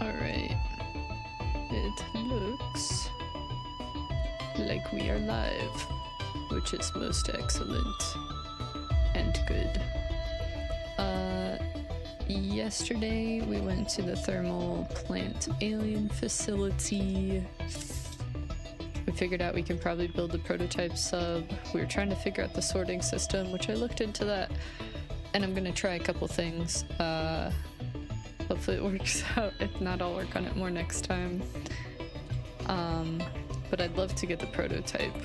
Alright. It looks like we are live, which is most excellent and good. Yesterday we went to the thermal plant alien facility. We figured out we can probably build a prototype sub. We were trying to figure out the sorting system, which I looked into that, and I'm gonna try a couple things. Hopefully it works out. If not, I'll work on it more next time. But I'd love to get the prototype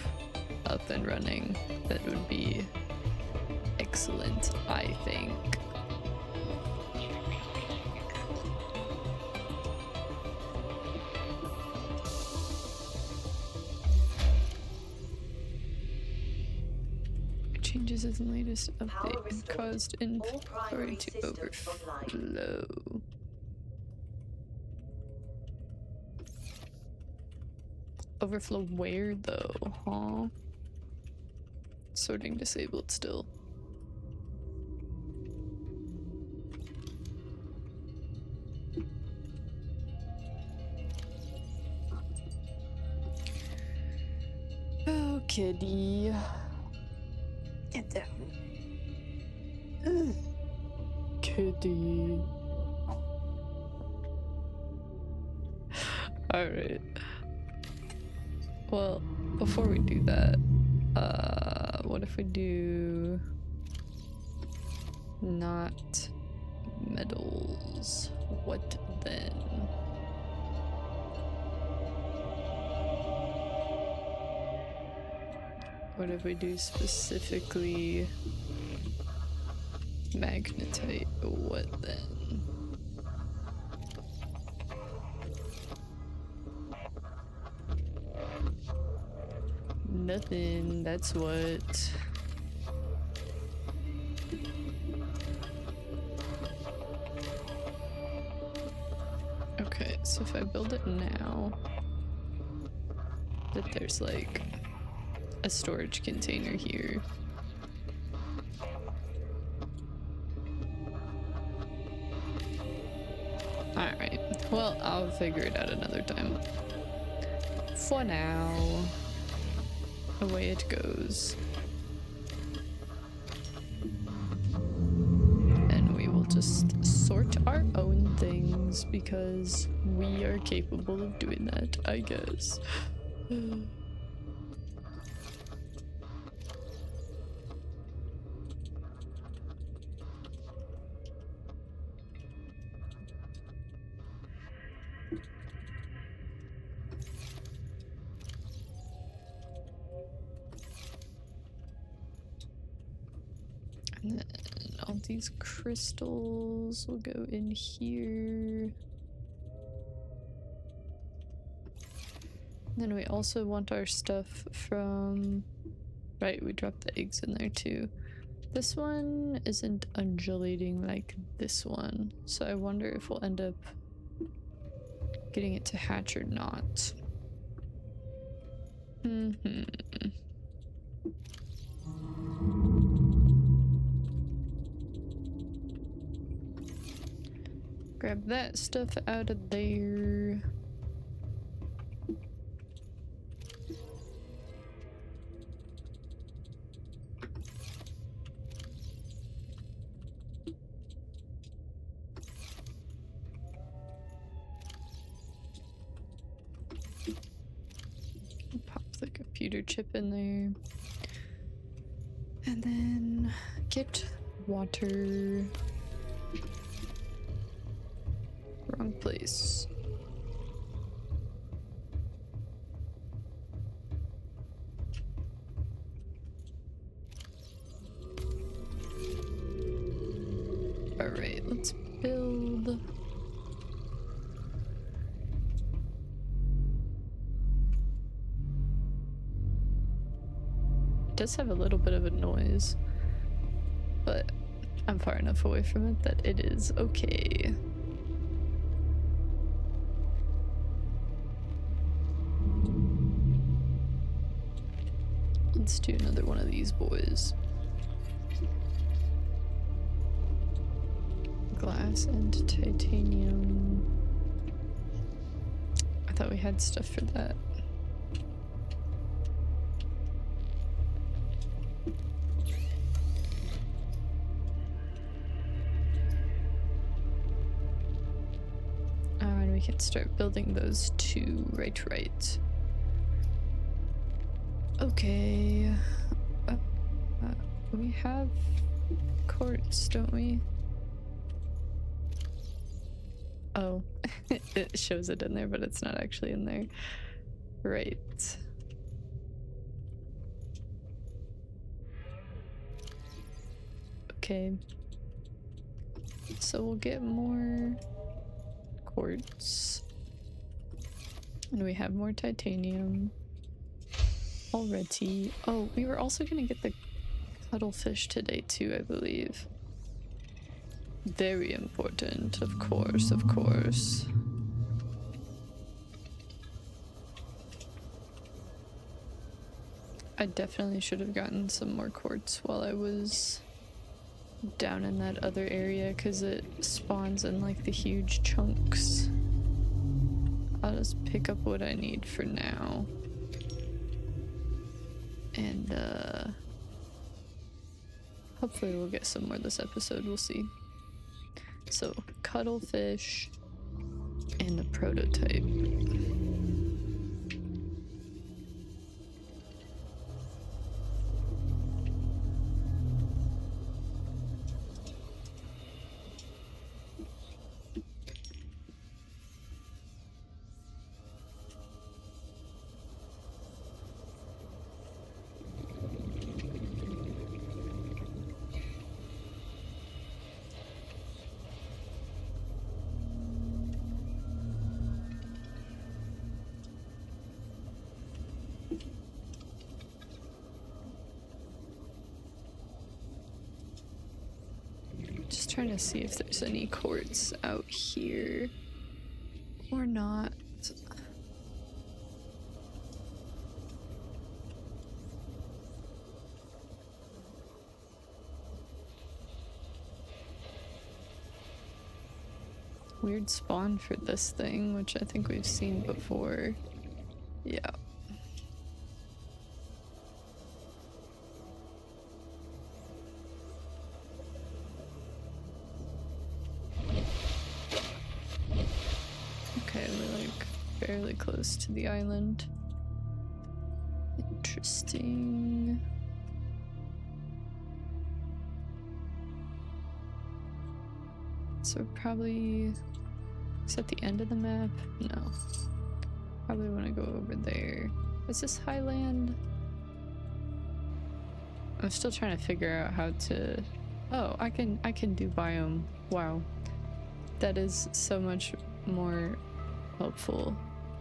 up and running. That would be excellent, I think. Changes in the latest update and caused inventory to overflow. Overflow where though, huh? Sorting disabled still. Oh, kitty. Get down. Kitty. Alright. Well, before we do that, what if we do not metals? What then? What if we do specifically magnetite? What then? Nothing, that's what. Okay, so if I build it now, that there's like a storage container here. Alright, well, I'll figure it out another time. For now, away it goes. And we will just sort our own things because we are capable of doing that, I guess. And then all these crystals will go in here. And then we also want our stuff from... Right, we dropped the eggs in there too. This one isn't undulating like this one, so I wonder if we'll end up getting it to hatch or not. Grab that stuff out of there. Pop the computer chip in there. And then get water. Wrong place. Alright, let's build. It does have a little bit of a noise, but I'm far enough away from it that it is okay. Let's do another one of these boys. Glass and titanium. thought we had stuff for that. And we can start building those two. Right. Okay. We have quartz, don't we? Oh, it shows it in there, but it's not actually in there. Right. Okay. So we'll get more quartz. And we have more titanium already. Oh, we were also gonna get the cuttlefish today too, I believe. Very important, of course, of course. I definitely should have gotten some more quartz while I was down in that other area, because it spawns in like the huge chunks. I'll just pick up what I need for now. And hopefully we'll get some more this episode, we'll see. So, cuttlefish and a prototype. Just trying to see if there's any quartz out here or not. Weird spawn for this thing, which I think we've seen before. Yeah. Okay, we're like fairly close to the island. Interesting. So probably... Is that the end of the map? No. Probably want to go over there. Is this highland? I'm still trying to figure out how to... Oh, I can do biome. Wow. That is so much more helpful.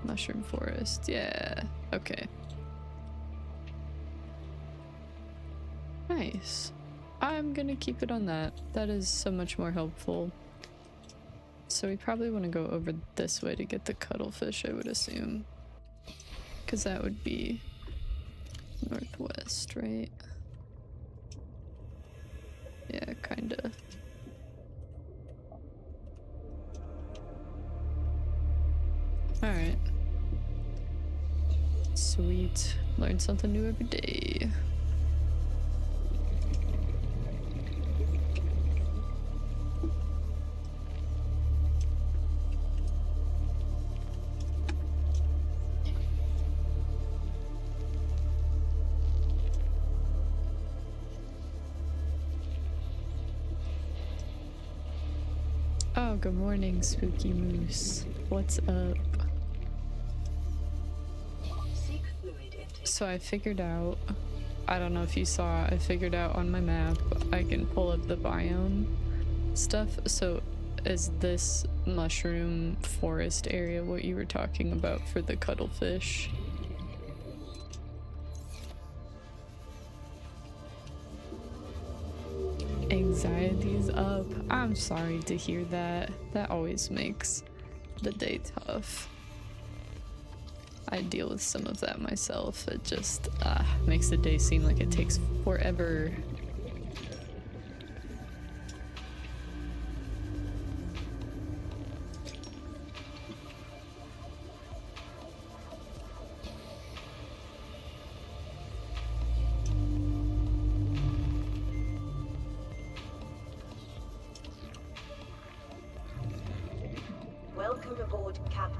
Mushroom forest. Yeah. Okay. Nice. I'm gonna keep it on that. That is so much more helpful. So we probably want to go over this way to get the cuttlefish, I would assume. Because that would be northwest, right? Yeah, kinda. Alright. Sweet. Learn something new every day. Oh, good morning, Spooky Moose. What's up? So I figured out, I don't know if you saw, I figured out on my map, I can pull up the biome stuff. So is this mushroom forest area what you were talking about for the cuttlefish? Anxiety's up. I'm sorry to hear that. That always makes the day tough. I deal with some of that myself. It just makes the day seem like it takes forever.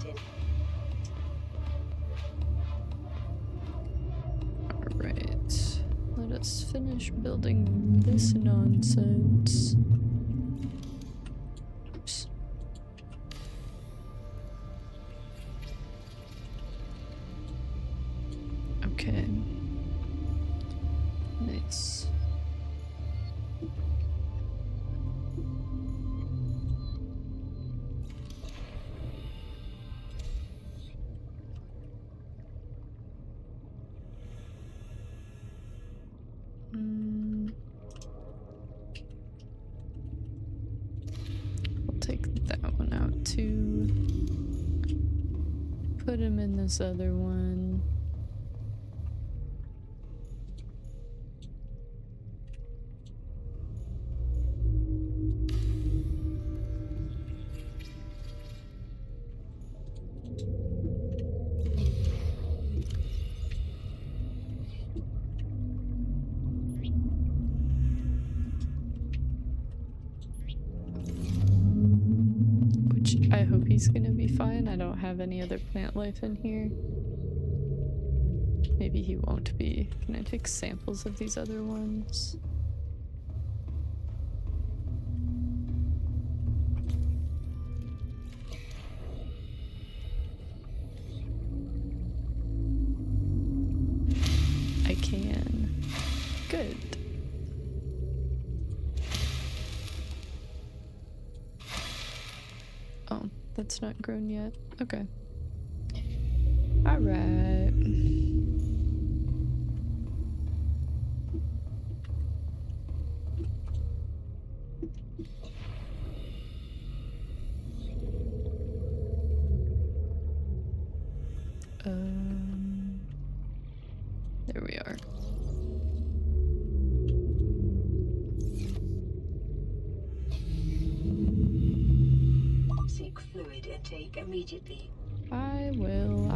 detected. Alright. Let us finish building this nonsense. Oops. Okay. Nice. I'll take that one out too. Put him in this other one. Which I hope he's gonna be fine. I don't have any other plant life in here. Maybe he won't be. Can I take samples of these other ones? I can. Good. Oh, that's not grown yet. Okay. Alright. There we are. Seek fluid intake immediately. I will.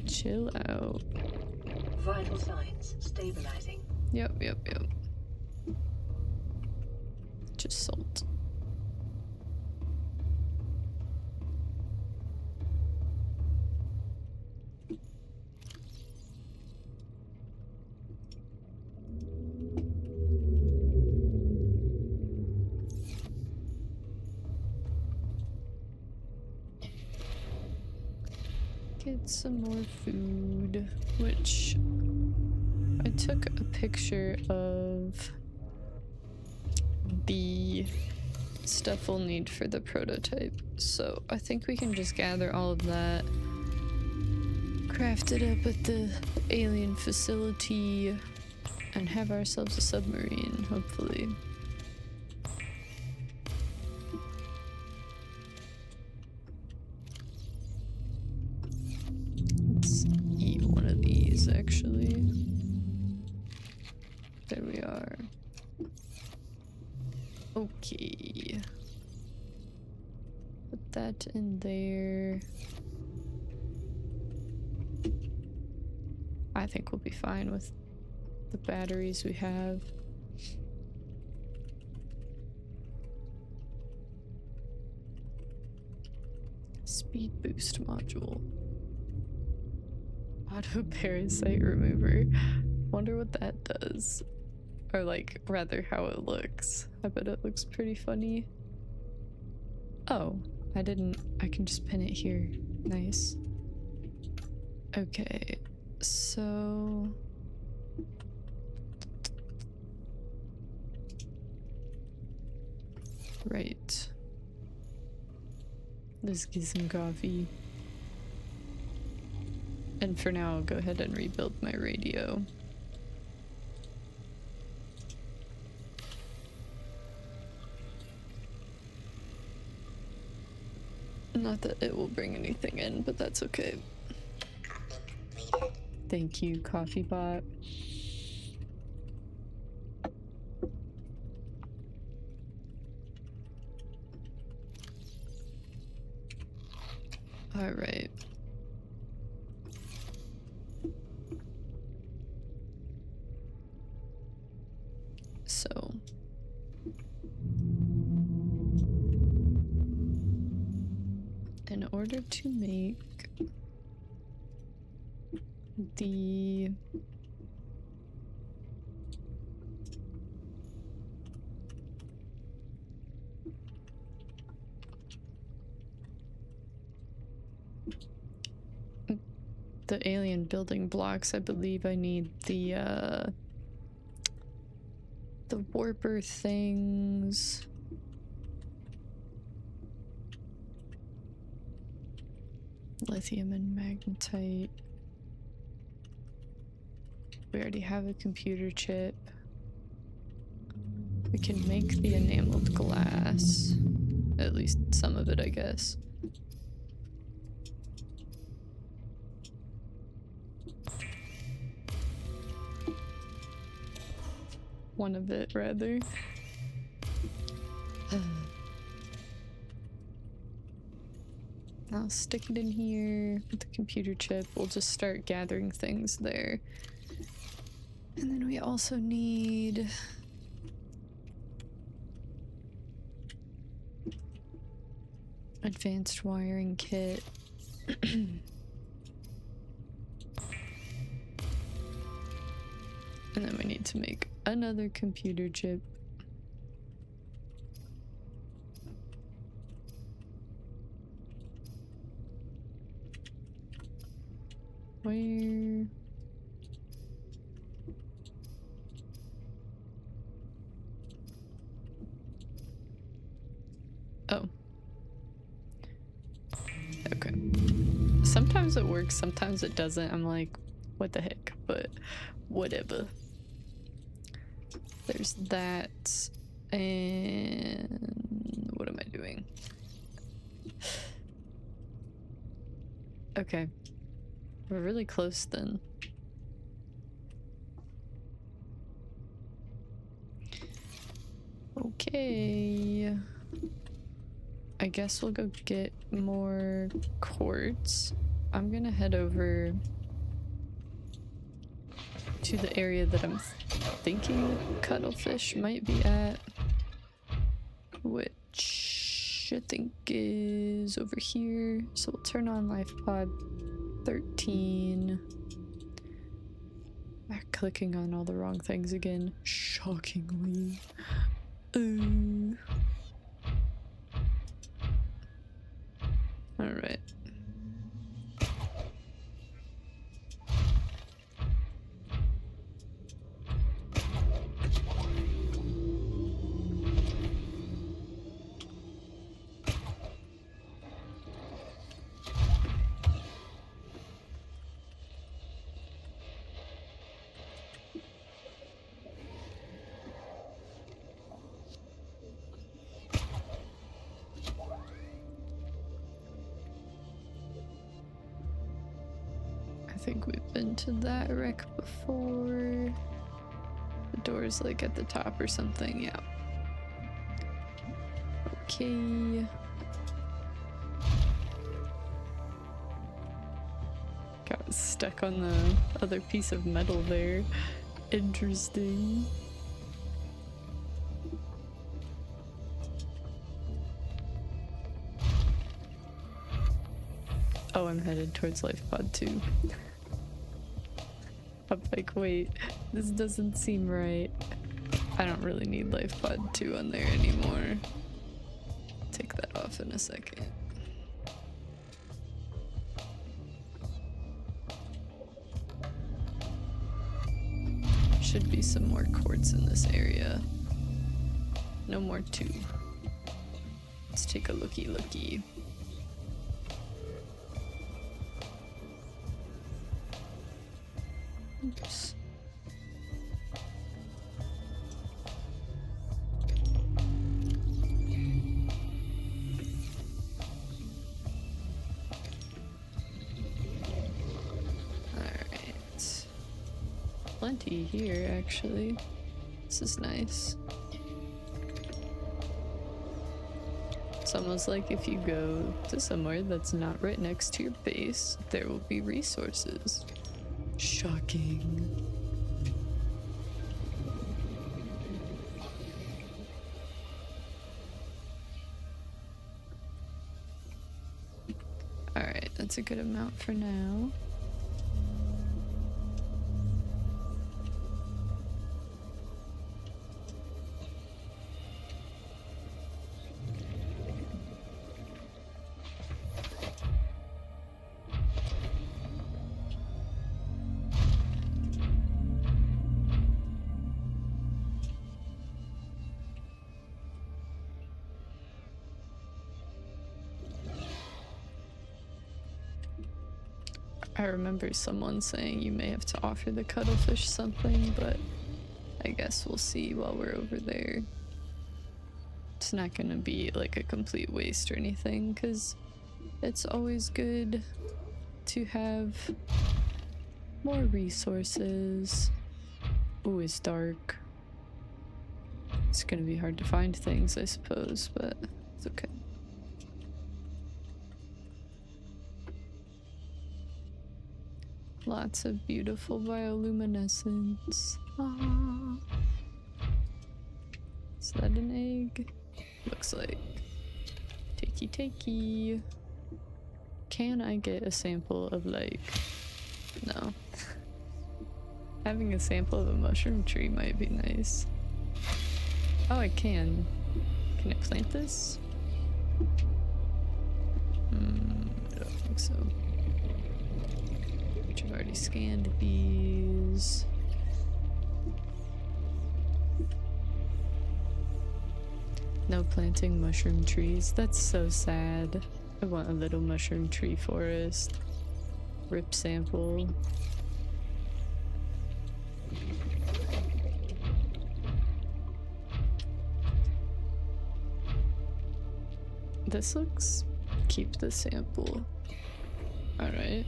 Chill out. Vital signs stabilizing. Yep. Just salt. Get some more food, which I took a picture of the stuff we'll need for the prototype. So I think we can just gather all of that, craft it up at the alien facility, and have ourselves a submarine, hopefully. Let's eat one of these, actually. There we are. Okay. Put that in there. I think we'll be fine with the batteries we have. Speed boost module. Auto parasite remover. Wonder what that does. Or like, rather how it looks. I bet it looks pretty funny. Oh, I can just pin it here. Nice. Okay, so... Right. Let's get some coffee. And for now, I'll go ahead and rebuild my radio. Not that it will bring anything in, but that's okay. Thank you, coffee bot. All right. So in order to make the alien building blocks. I believe I need the warper things. Lithium and magnetite. We already have a computer chip. We can make the enameled glass. At least some of it, I guess. One of it, rather. I'll stick it in here with the computer chip. We'll just start gathering things there. And then we also need advanced wiring kit. And then we need to make another computer chip. Where? Oh. Okay. Sometimes it works, sometimes it doesn't. I'm like, what the heck? But whatever. There's that. And what am I doing? Okay. We're really close then. Okay. I guess we'll go get more quartz. I'm gonna head over to the area that I'm thinking cuttlefish might be at, which I think is over here. So we'll turn on life pod 13. I'm clicking on all the wrong things again, shockingly. All right. I think we've been to that wreck before. The door's like at the top or something, yeah. Okay. Got stuck on the other piece of metal there. Interesting. Oh, I'm headed towards life pod 2. I'm like, wait, this doesn't seem right. I don't really need life pod 2 on there anymore. Take that off in a second. Should be some more quartz in this area. No more 2. Let's take a looky. Oops. Alright. Plenty here, actually. This is nice. It's almost like if you go to somewhere that's not right next to your base, there will be resources. Shocking. All right. That's a good amount for now. I remember someone saying you may have to offer the cuttlefish something, but I guess we'll see while we're over there. It's not gonna be like a complete waste or anything, because it's always good to have more resources. Ooh, it's dark. It's gonna be hard to find things, I suppose, but it's okay. Lots of beautiful bioluminescence. Ah. Is that an egg? Looks like. Takey. Can I get a sample of like... No. Having a sample of a mushroom tree might be nice. Oh, I can. Can I plant this? I don't think so. I've already scanned these. No planting mushroom trees. That's so sad. I want a little mushroom tree forest. Rip sample. This looks... Keep the sample. Alright.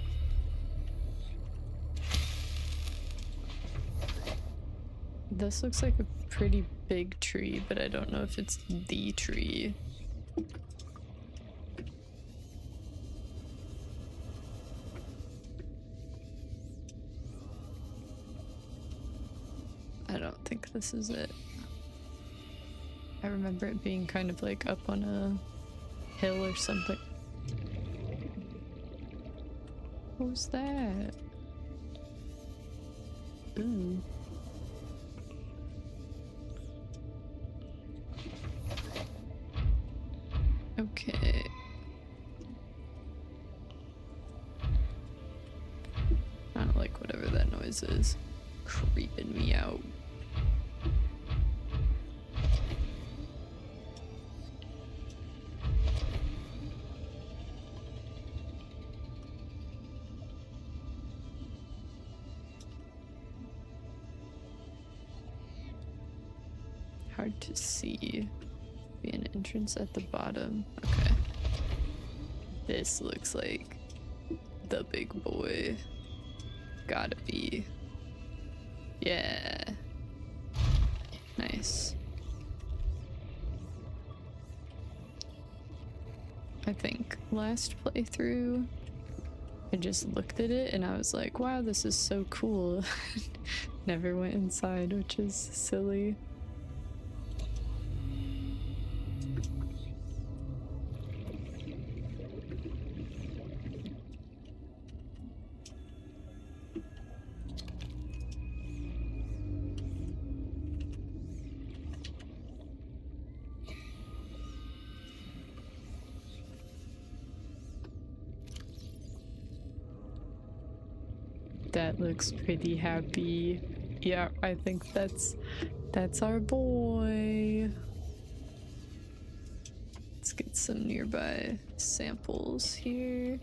This looks like a pretty big tree, but I don't know if it's the tree. I don't think this is it. I remember it being kind of like up on a hill or something. What was that? Ooh. Okay. I don't like whatever that noise is. Creeping me out. Hard to see. Be an entrance at the bottom. Okay. This looks like the big boy. Gotta be. Yeah. Nice. I think last playthrough I just looked at it and I was like, wow, this is so cool. Never went inside, which is silly. That looks pretty happy. Yeah, I think that's our boy. Let's get some nearby samples here.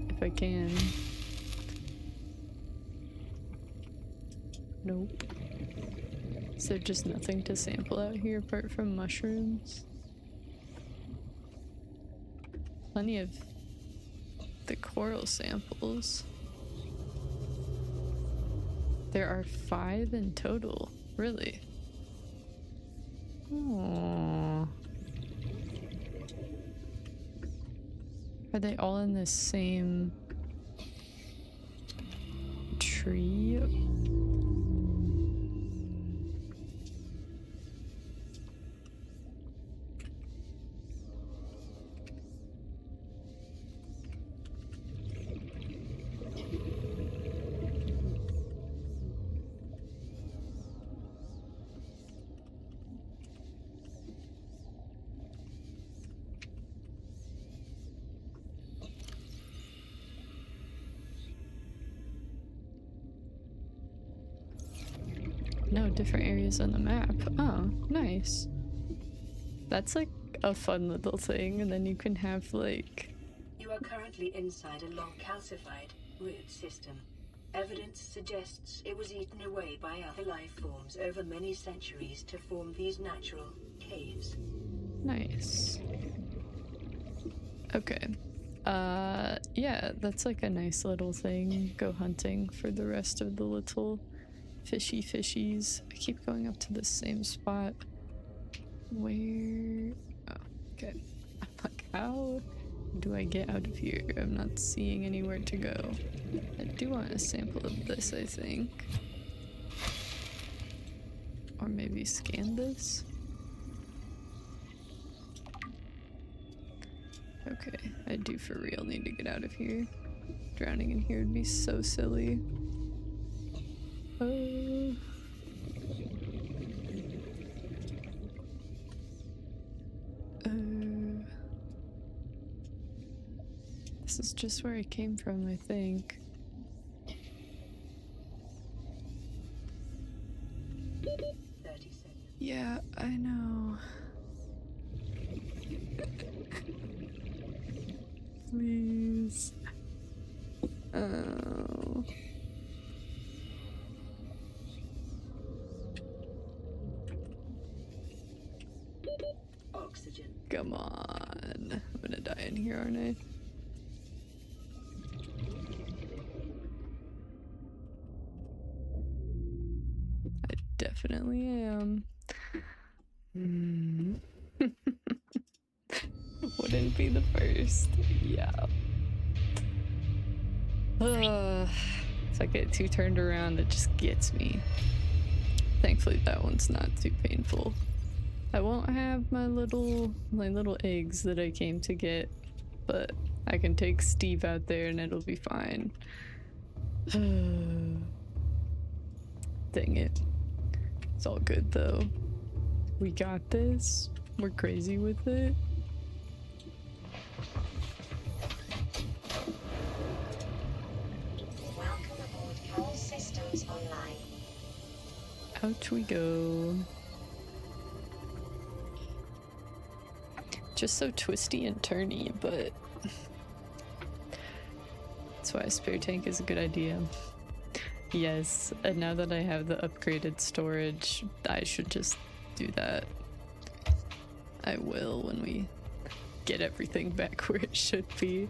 If I can. Nope. Is there just nothing to sample out here apart from mushrooms? Plenty of the coral samples. There are 5 in total. Really? Aww. Are they all in the same tree? No, different areas on the map. Oh, nice. That's like a fun little thing, and then you can have like... You are currently inside a long calcified root system. Evidence suggests it was eaten away by other life forms over many centuries to form these natural caves. Nice. Okay. Yeah, that's like a nice little thing. Go hunting for the rest of the little fishies. I keep going up to the same spot. Where? Oh, okay. I'm like, how do I get out of here? I'm not seeing anywhere to go. I do want a sample of this, I think. Or maybe scan this? Okay, I do for real need to get out of here. Drowning in here would be so silly. This is just where I came from, I think. Yeah, I know. Please. Oh. Oxygen. Come on. I'm gonna die in here, aren't I? I definitely am. Wouldn't be the first. Yeah. If I get too turned around, it just gets me. Thankfully, that one's not too painful. I won't have my little eggs that I came to get, but I can take Steve out there and it'll be fine. Dang it. It's all good though. We got this. We're crazy with it. Welcome aboard. All systems online. Out we go. Just so twisty and turny, but that's why a spare tank is a good idea. Yes, and now that I have the upgraded storage, I should just do that. I will when we get everything back where it should be.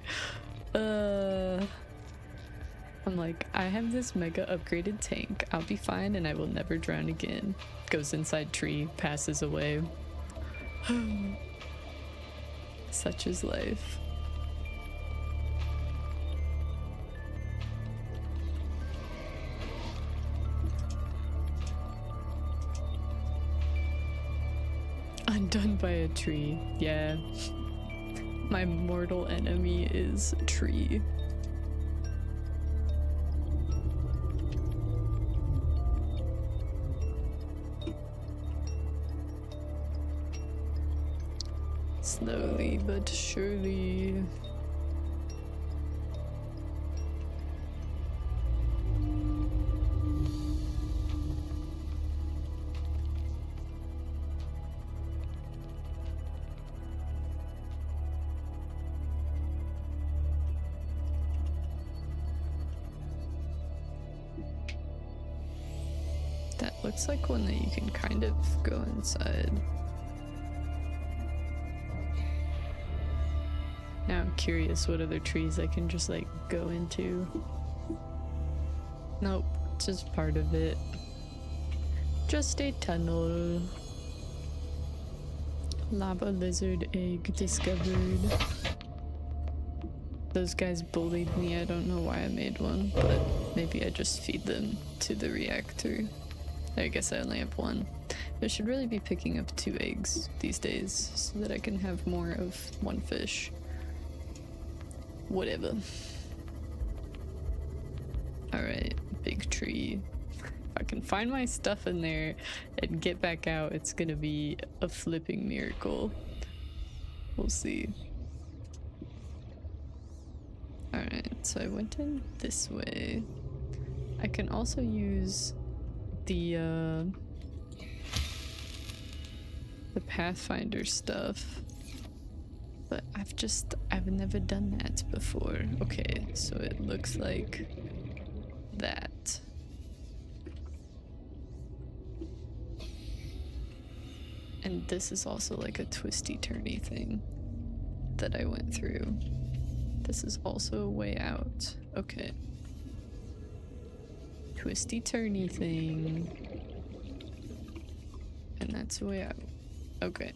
I'm like, I have this mega upgraded tank. I'll be fine and I will never drown again. Goes inside tree, passes away. Such is life. Undone by a tree. Yeah. My mortal enemy is a tree. Slowly but surely. That looks like one that you can kind of go inside. Now I'm curious what other trees I can just like go into. Nope, just part of it. Just a tunnel. Lava lizard egg discovered. Those guys bullied me. I don't know why I made one, but maybe I just feed them to the reactor. I guess I only have one. I should really be picking up 2 eggs these days so that I can have more of one fish. Whatever. Alright, big tree. If I can find my stuff in there and get back out, it's gonna be a flipping miracle. We'll see. Alright, so I went in this way. I can also use the Pathfinder stuff, but I've never done that before. Okay, so it looks like that. And this is also like a twisty turny thing that I went through. This is also a way out. Okay. Twisty turny thing. And that's a way out. Okay.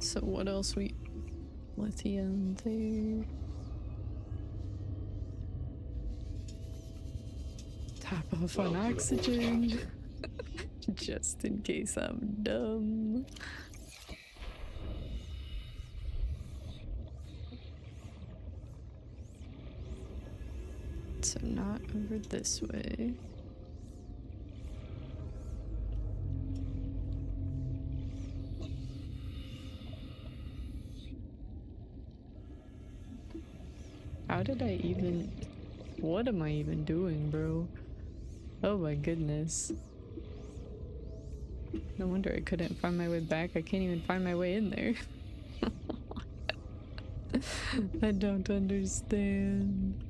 So what else lithium there. Top off on oxygen. Just in case I'm dumb. So not over this way. How did I even... What am I even doing, bro? Oh my goodness. No wonder I couldn't find my way back. I can't even find my way in there. I don't understand.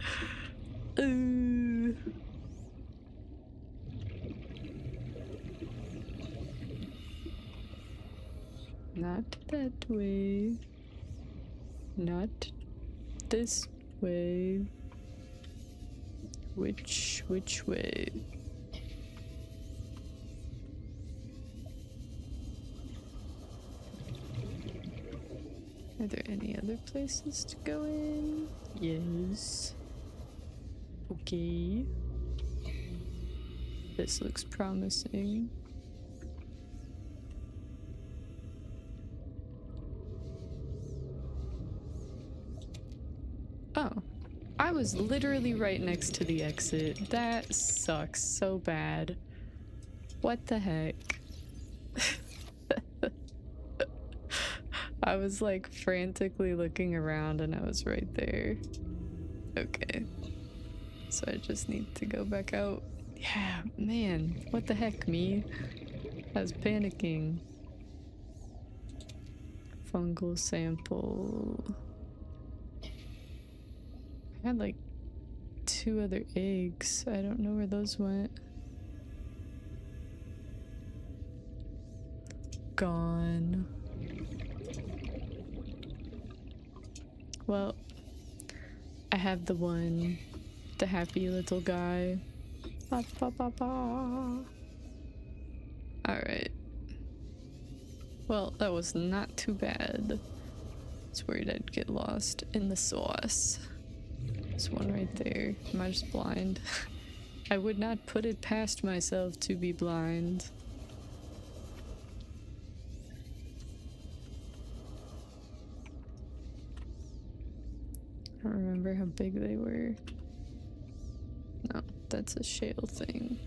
Not that way. Not this way. Which way? Are there any other places to go in? Yes. Okay. This looks promising. Oh, I was literally right next to the exit. That sucks so bad. What the heck? I was like frantically looking around and I was right there. Okay. So I just need to go back out. Yeah, man. What the heck, me? I was panicking. Fungal sample. I had like 2 other eggs. I don't know where those went. Gone. Well, I have the one, the happy little guy. Ba, ba, ba, ba. Alright. Well, that was not too bad. I was worried I'd get lost in the sauce. There's one right there. Am I just blind? I would not put it past myself to be blind. I don't remember how big they were. No, that's a shale thing.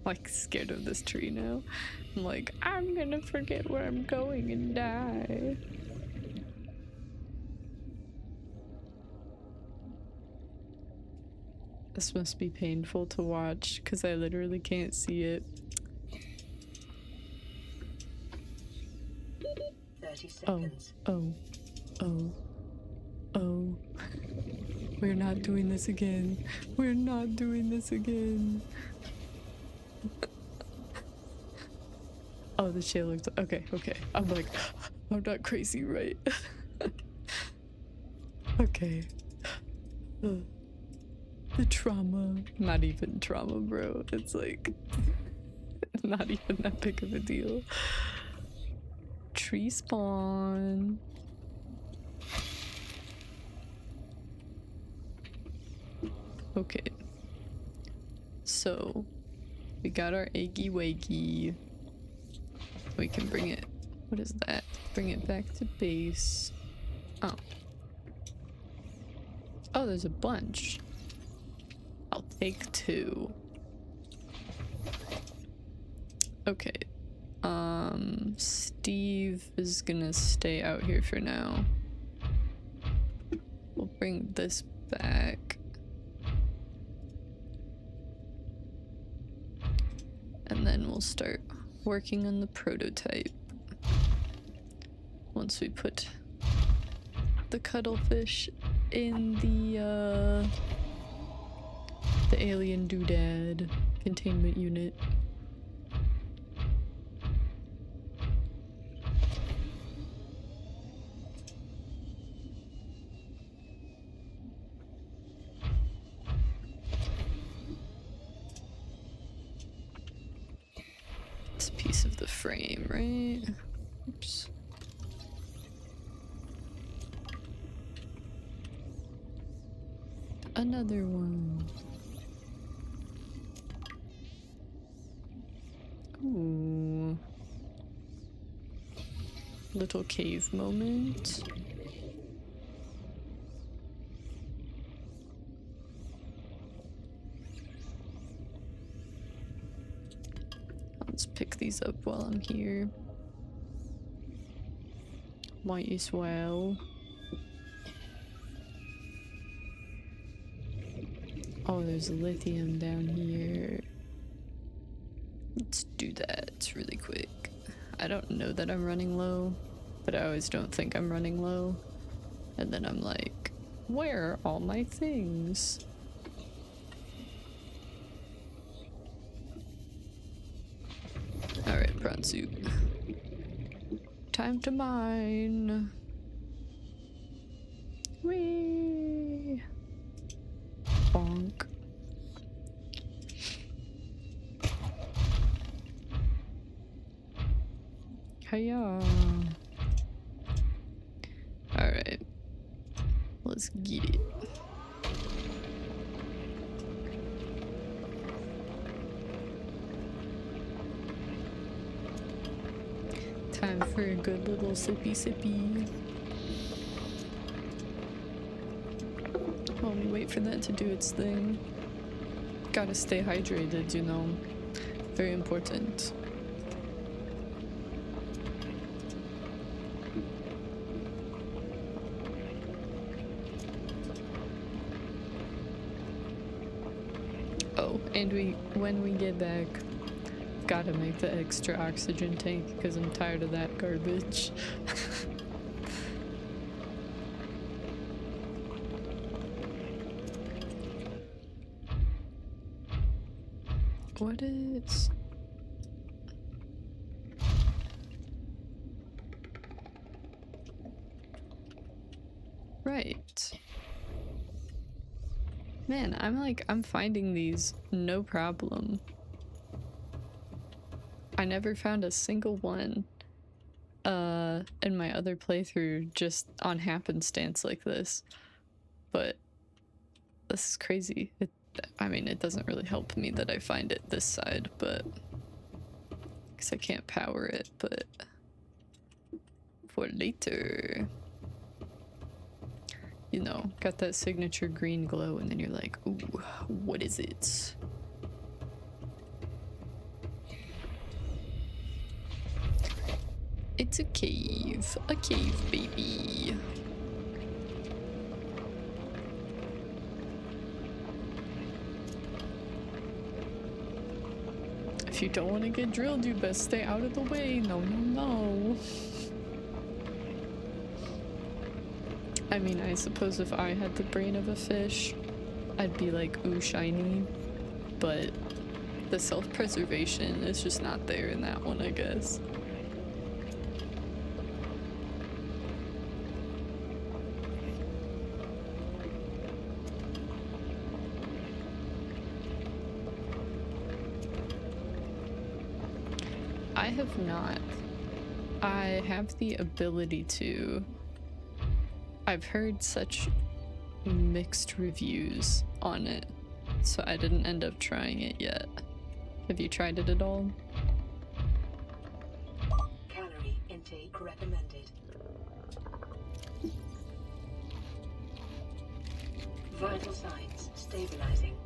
Like scared of this tree now. I'm like, I'm gonna forget where I'm going and die. This must be painful to watch because I literally can't see it. 30 seconds. Oh. We're not doing this again. We're not doing this again. Oh, the shale looks okay. I'm like, I'm not crazy, right? Okay. The trauma. Not even trauma, bro. It's like not even that big of a deal. Tree spawn. Okay. So we got our eggy waggy. We can bring it. What is that? Bring it back to base. Oh. Oh, there's a bunch. Take two. Okay. Steve is gonna stay out here for now. We'll bring this back. And then we'll start working on the prototype. Once we put the cuttlefish in the alien doodad containment unit. It's a piece of the frame, right? Oops. Another one. Ooh. Little cave moment. Let's pick these up while I'm here. Might as well. Oh, there's lithium down here. Let's do that really quick. I don't know that I'm running low, but I always don't think I'm running low. And then I'm like, where are all my things? Alright, prawn soup. Time to mine. Whee! Bonk. Hiya. Alright. Let's get it. Time for a good little sippy sippy. While we wait for that to do its thing. Gotta stay hydrated, you know. Very important. Oh, and when we get back, gotta make the extra oxygen tank because I'm tired of that garbage. What is... Right. Man, I'm finding these no problem. I never found a single one in my other playthrough just on happenstance like this. But this is crazy. I mean, it doesn't really help me that I find it this side, but because I can't power it, but for later. You know, got that signature green glow, and then you're like, ooh, what is it? It's a cave baby. If you don't want to get drilled, you best stay out of the way. No, no, no. I mean, I suppose if I had the brain of a fish, I'd be like, ooh, shiny. But the self-preservation is just not there in that one, I guess. I have not. I have the ability to. I've heard such mixed reviews on it, so I didn't end up trying it yet. Have you tried it at all? Calorie intake recommended. Vital signs stabilizing.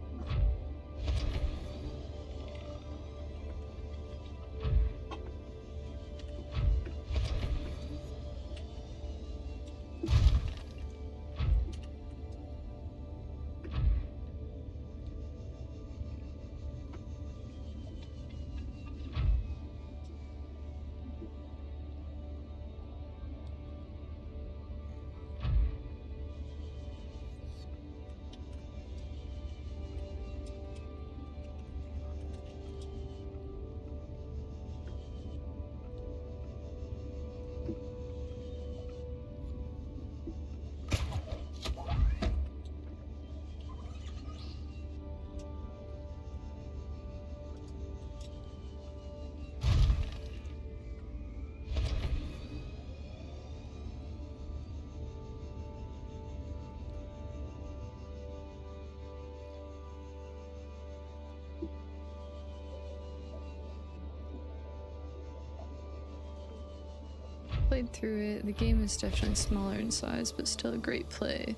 played through it. The game is definitely smaller in size, but still a great play.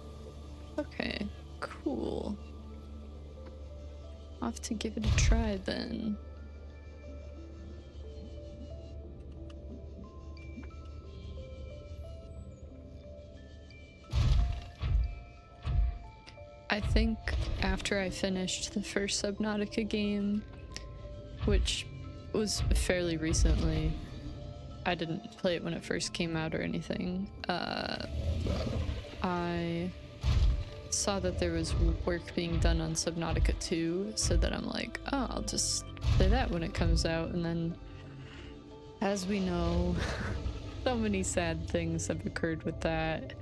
Okay, cool. I'll have to give it a try then. I think after I finished the first Subnautica game, which was fairly recently, I didn't play it when it first came out or anything, I saw that there was work being done on Subnautica 2, so that I'm like, oh, I'll just play that when it comes out. And then, as we know, so many sad things have occurred with that,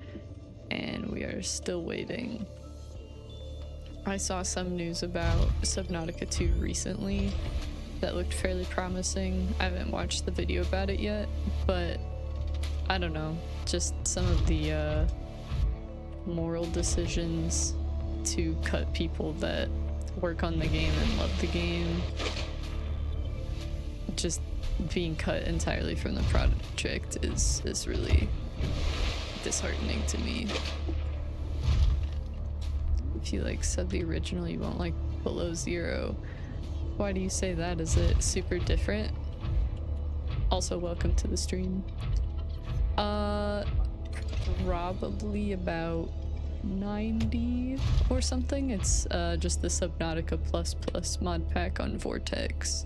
and we are still waiting. I saw some news about Subnautica 2 recently that looked fairly promising. I haven't watched the video about it yet, but I don't know, just some of the moral decisions to cut people that work on the game and love the game, just being cut entirely from the project is really disheartening to me. If you like sub the original, you won't like Below Zero. Why do you say that? Is it super different? Also, welcome to the stream. Probably about 90 or something. It's just the Subnautica plus mod pack on Vortex.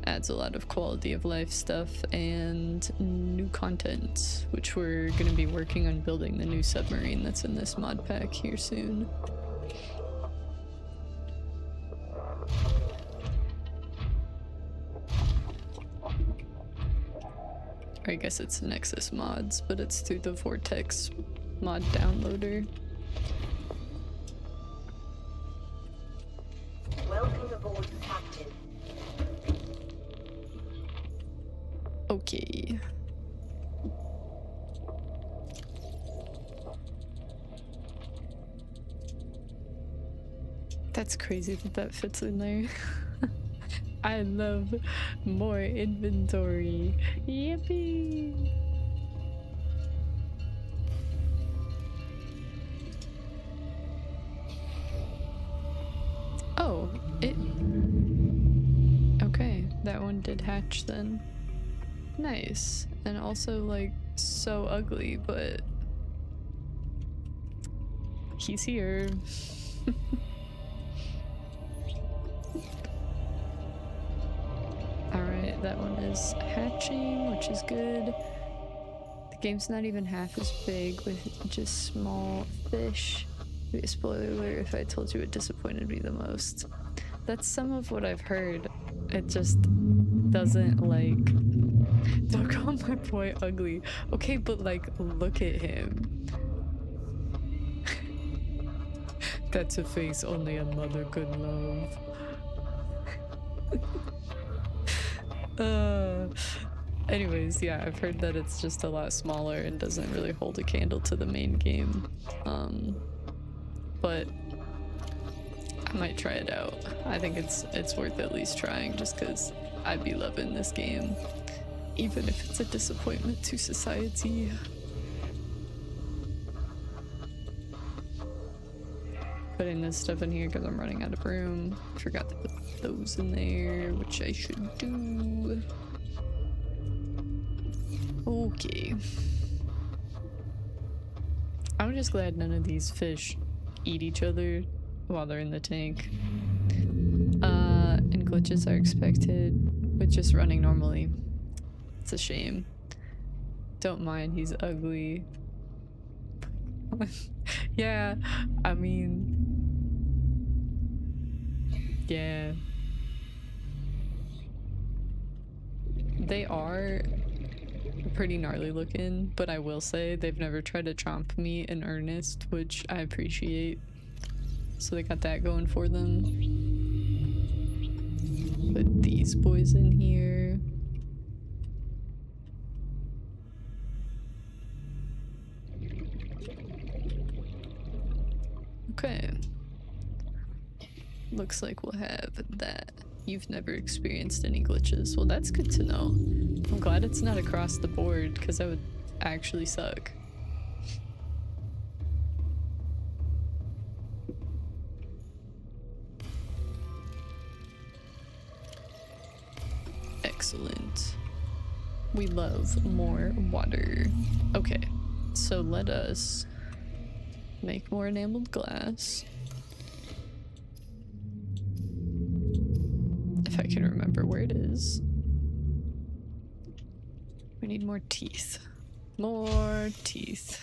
Adds a lot of quality of life stuff and new content, which we're gonna be working on building the new submarine that's in this mod pack here soon. Or I guess it's Nexus mods, but it's through the Vortex mod downloader. Welcome aboard, Captain. Okay. That's crazy that that fits in there. I love more inventory. Yippee! Oh, it... Okay, that one did hatch then. Nice. And also, like, so ugly, but... he's here. Alright, that one is hatching, which is good. The game's not even half as big with just small fish. Maybe a spoiler alert if I told you it disappointed me the most. That's some of what I've heard. It just doesn't like... Don't call my boy ugly. Okay, but like, look at him. That's a face only a mother could love. Anyways, yeah, I've heard that it's just a lot smaller and doesn't really hold a candle to the main game. But I might try it out. I think it's worth at least trying, just because I'd be loving this game, even if it's a disappointment to society. Putting this stuff in here because I'm running out of room. Forgot to put those in there, which I should do. Okay. I'm just glad none of these fish eat each other while they're in the tank. And glitches are expected with just running normally. It's a shame. Don't mind, he's ugly. Yeah, I mean... yeah. They are pretty gnarly looking, but I will say they've never tried to chomp me in earnest, which I appreciate. So they got that going for them. Put these boys in here. Okay. Looks like we'll have that. You've never experienced any glitches. Well, that's good to know. I'm glad it's not across the board, because I would actually suck. Excellent. We love more water. Okay, so let us make more enameled glass. If I can remember where it is. We need more teeth. More teeth.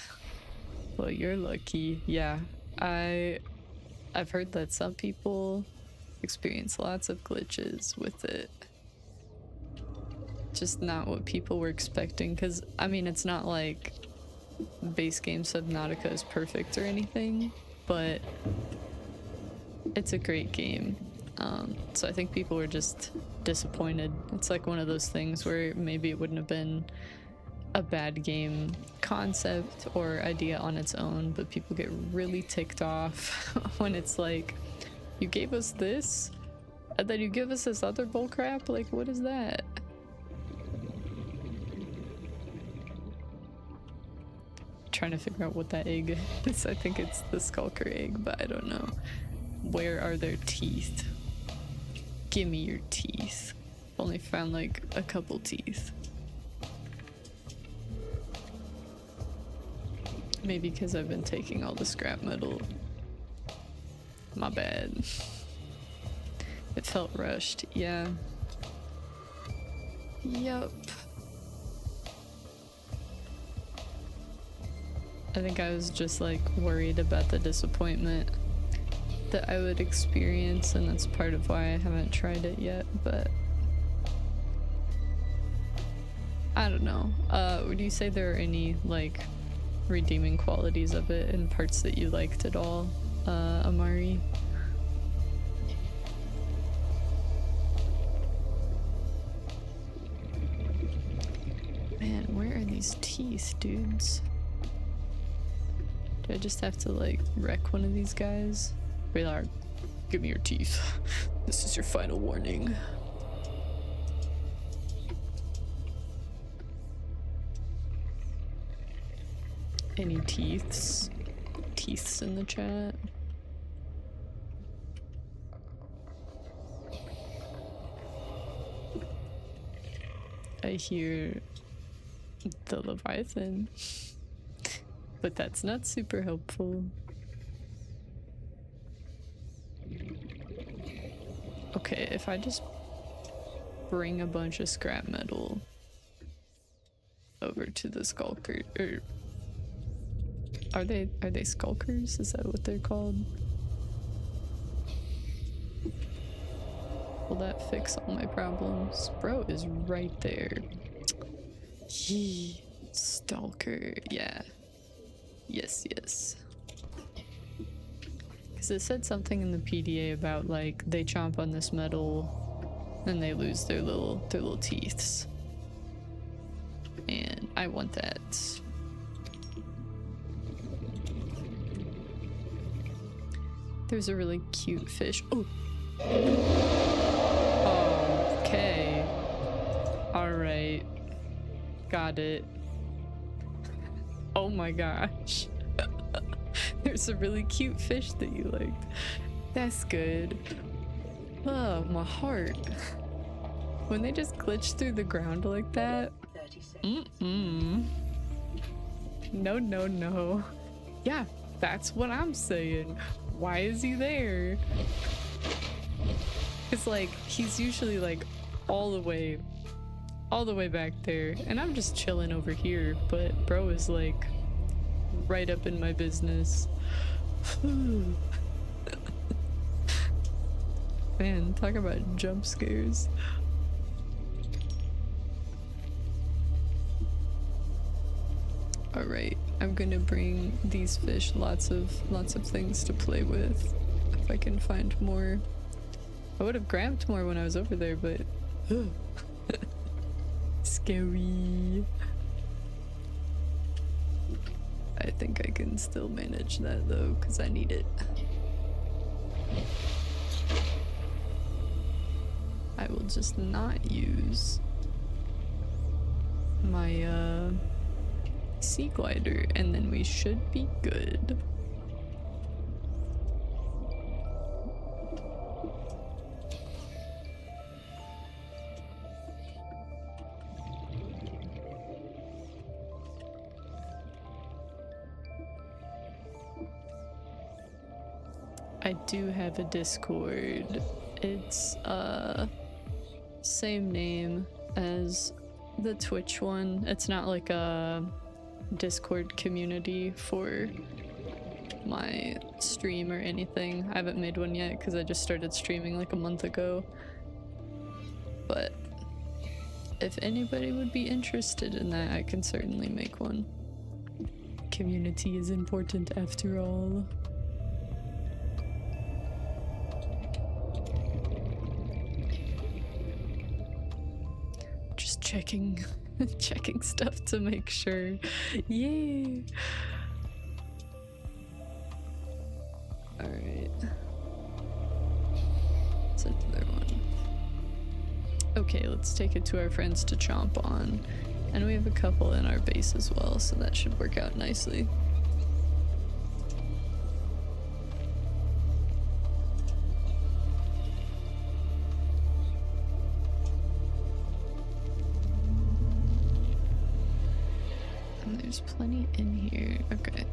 Well, you're lucky. Yeah, I've heard that some people experience lots of glitches with it. Just not what people were expecting, because I mean, it's not like base game Subnautica is perfect or anything, but it's a great game. So I think people were just disappointed. It's like one of those things where maybe it wouldn't have been a bad game concept or idea on its own, but people get really ticked off when it's like, you gave us this and then you give us this other bullcrap. Like, what is that? Trying to figure out what that egg is. I think it's the skulker egg, but I don't know. Where are their teeth? Give me your teeth. Only found like a couple teeth. Maybe because I've been taking all the scrap metal. My bad. It felt rushed, yeah. Yup. I think I was just like worried about the disappointment that I would experience, and that's part of why I haven't tried it yet, but I don't know. Would you say there are any like redeeming qualities of it and parts that you liked at all, Amari? Man, where are these teeth, dudes? Do I just have to like wreck one of these guys? Raylar, give me your teeth. This is your final warning. Any teeths? Teeths in the chat? I hear the Leviathan, but that's not super helpful. Okay, if I just bring a bunch of scrap metal over to the skulker, or are they skulkers? Is that what they're called? Will that fix all my problems? Bro is right there. Yee, stalker, yeah. Yes, yes. Because it said something in the PDA about like they chomp on this metal and they lose their little teeths. And I want that. There's a really cute fish. Oh. Okay. All right. Got it. Oh my gosh. There's a really cute fish that you liked. That's good. Oh, my heart. When they just glitch through the ground like that. 30 seconds. No, no, no. Yeah, that's what I'm saying. Why is he there? It's like, he's usually like all the way back there, and I'm just chilling over here, but bro is like right up in my business. Man, talk about jump scares. All right, I'm gonna bring these fish lots of things to play with if I can find more. I would have grabbed more when I was over there, but scary. I think I can still manage that though, because I need it. I will just not use my sea glider, and then we should be good. I do have a Discord. It's same name as the Twitch one. It's not like a Discord community for my stream or anything. I haven't made one yet because I just started streaming like a month ago. But if anybody would be interested in that, I can certainly make one. Community is important after all. Just checking stuff to make sure. Yay! Alright. That's another one. Okay, let's take it to our friends to chomp on. And we have a couple in our base as well, so that should work out nicely. And there's plenty in here. Okay.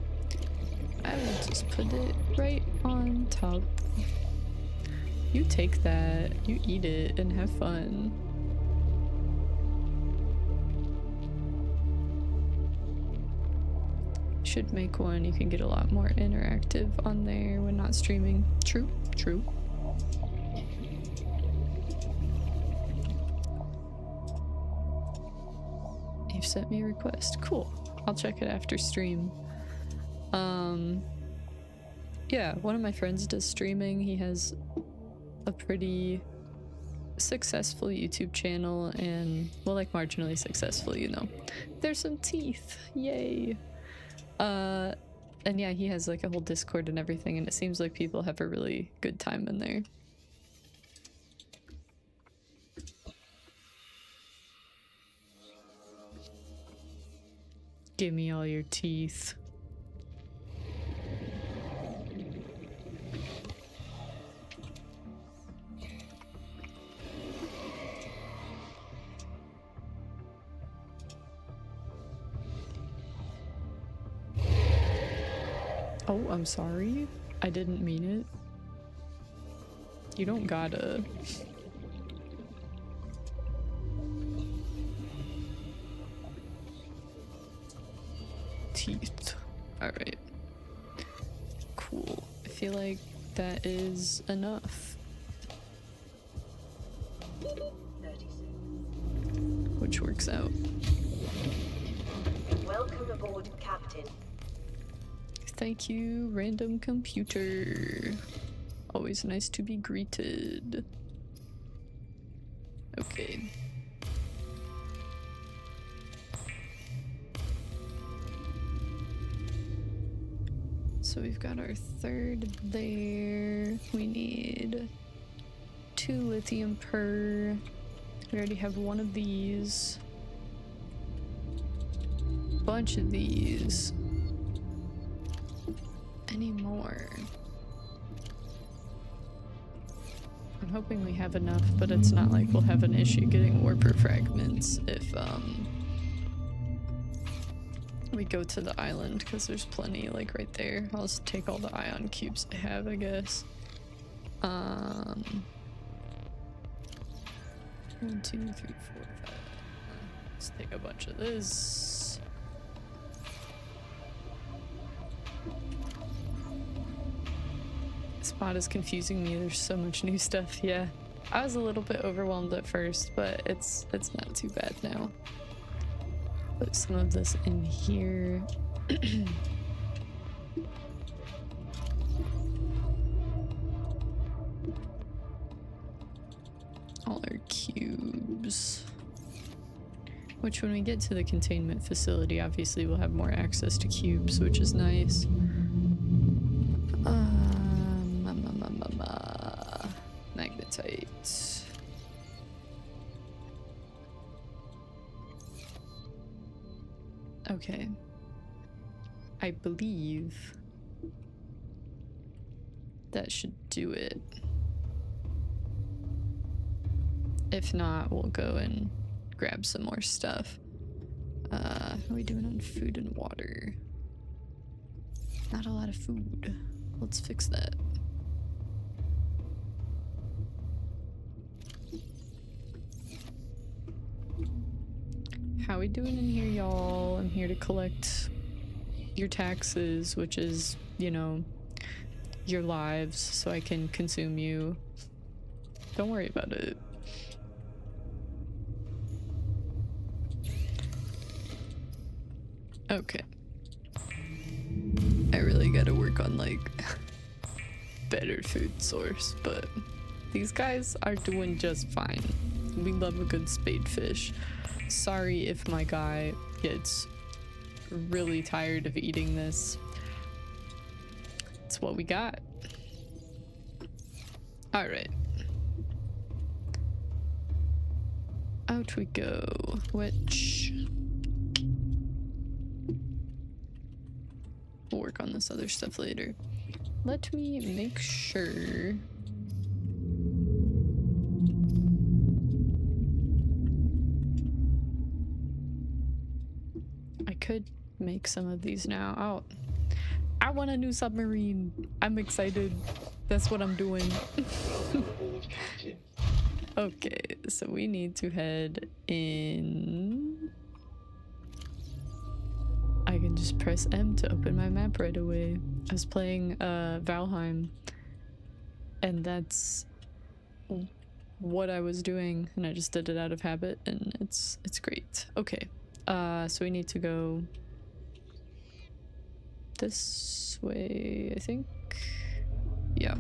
I will just put it right on top. You take that, you eat it, and have fun. Should make one. You can get a lot more interactive on there when not streaming. True, true. You've sent me a request. Cool. I'll check it after stream. Yeah, one of my friends does streaming. He has a pretty successful YouTube channel and, well, like marginally successful, you know. There's some teeth. Yay. And yeah, he has like a whole Discord and everything, and it seems like people have a really good time in there. Give me all your teeth. Oh, I'm sorry. I didn't mean it. You don't gotta. Teeth. Alright. Cool. I feel like that is enough. Which works out. Welcome aboard, Captain. Thank you, random computer. Always nice to be greeted. Okay. So we've got our third there. We need 2 lithium per. We already have one of these. Bunch of these. Any more? I'm hoping we have enough, but it's not like we'll have an issue getting warper fragments if we go to the island, because there's plenty like right there. I'll just take all the ion cubes I have, I guess. 1, 2, 3, 4, 5. Let's take a bunch of this. Spot is confusing me. There's so much new stuff. Yeah, I was a little bit overwhelmed at first, but it's not too bad now. Put some of this in here. All our cubes. Which, when we get to the containment facility, obviously we'll have more access to cubes, which is nice. Magnetite. Okay, I believe that should do it. If not, we'll go and grab some more stuff. How are we doing on food and water? Not a lot of food. Let's fix that. How we doing in here, y'all? I'm here to collect your taxes, which is, you know, your lives, so I can consume you. Don't worry about it. Okay. I really gotta work on, like, better food source, but these guys are doing just fine. We love a good spade fish. Sorry if my guy gets really tired of eating this. It's what we got. Alright. Out we go. Which... we'll work on this other stuff later. Let me make sure... I could make some of these now. Oh, I want a new submarine. I'm excited. That's what I'm doing. Okay, so we need to head in. I can just press M to open my map right away. I was playing Valheim, and that's what I was doing, and I just did it out of habit, and it's great. Okay, so we need to go this way, I think. Yeah.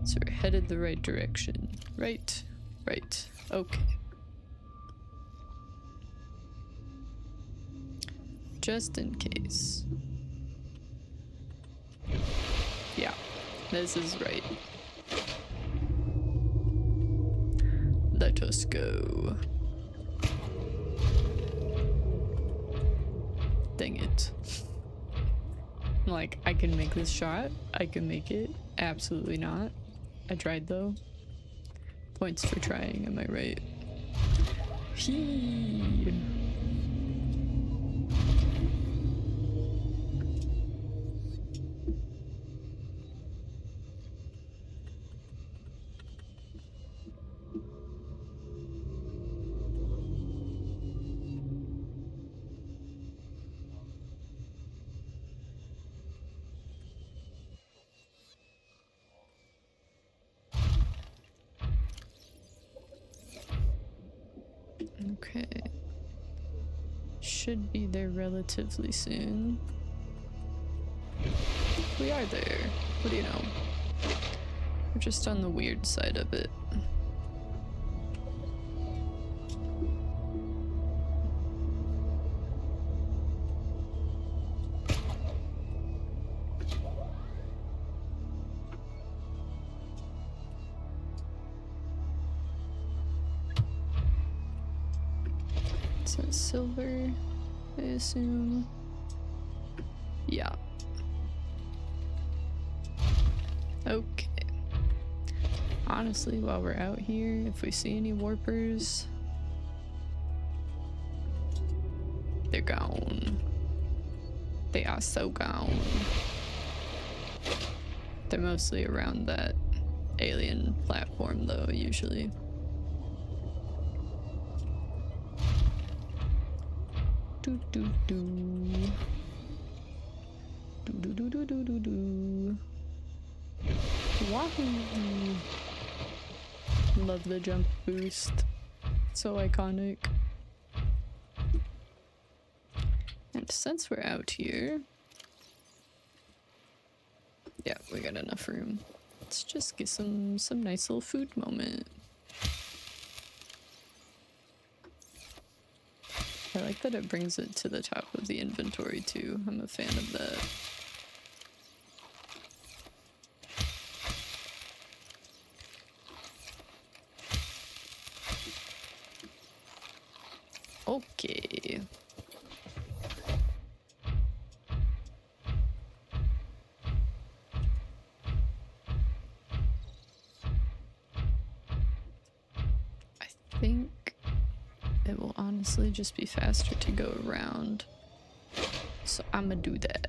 So we're headed the right direction. Right. Okay. Just in case. Yeah, this is right. Let us go. Dang it. Like, I can make this shot. I can make it. Absolutely not. I tried though. Points for trying, am I right? Hee. Okay. Should be there relatively soon. We are there. What do you know? We're just on the weird side of it. Is that silver, I assume? Yeah. Okay. Honestly, while we're out here, if we see any warpers, they're gone. They are so gone. They're mostly around that alien platform though, usually. Do do do. Do do do do do do do. Wahoo! Love the jump boost. So iconic. And since we're out here, yeah, we got enough room. Let's just get some nice little food moment. I like that it brings it to the top of the inventory too. I'm a fan of that. Okay. think it will honestly just be faster to go around. So I'm gonna do that.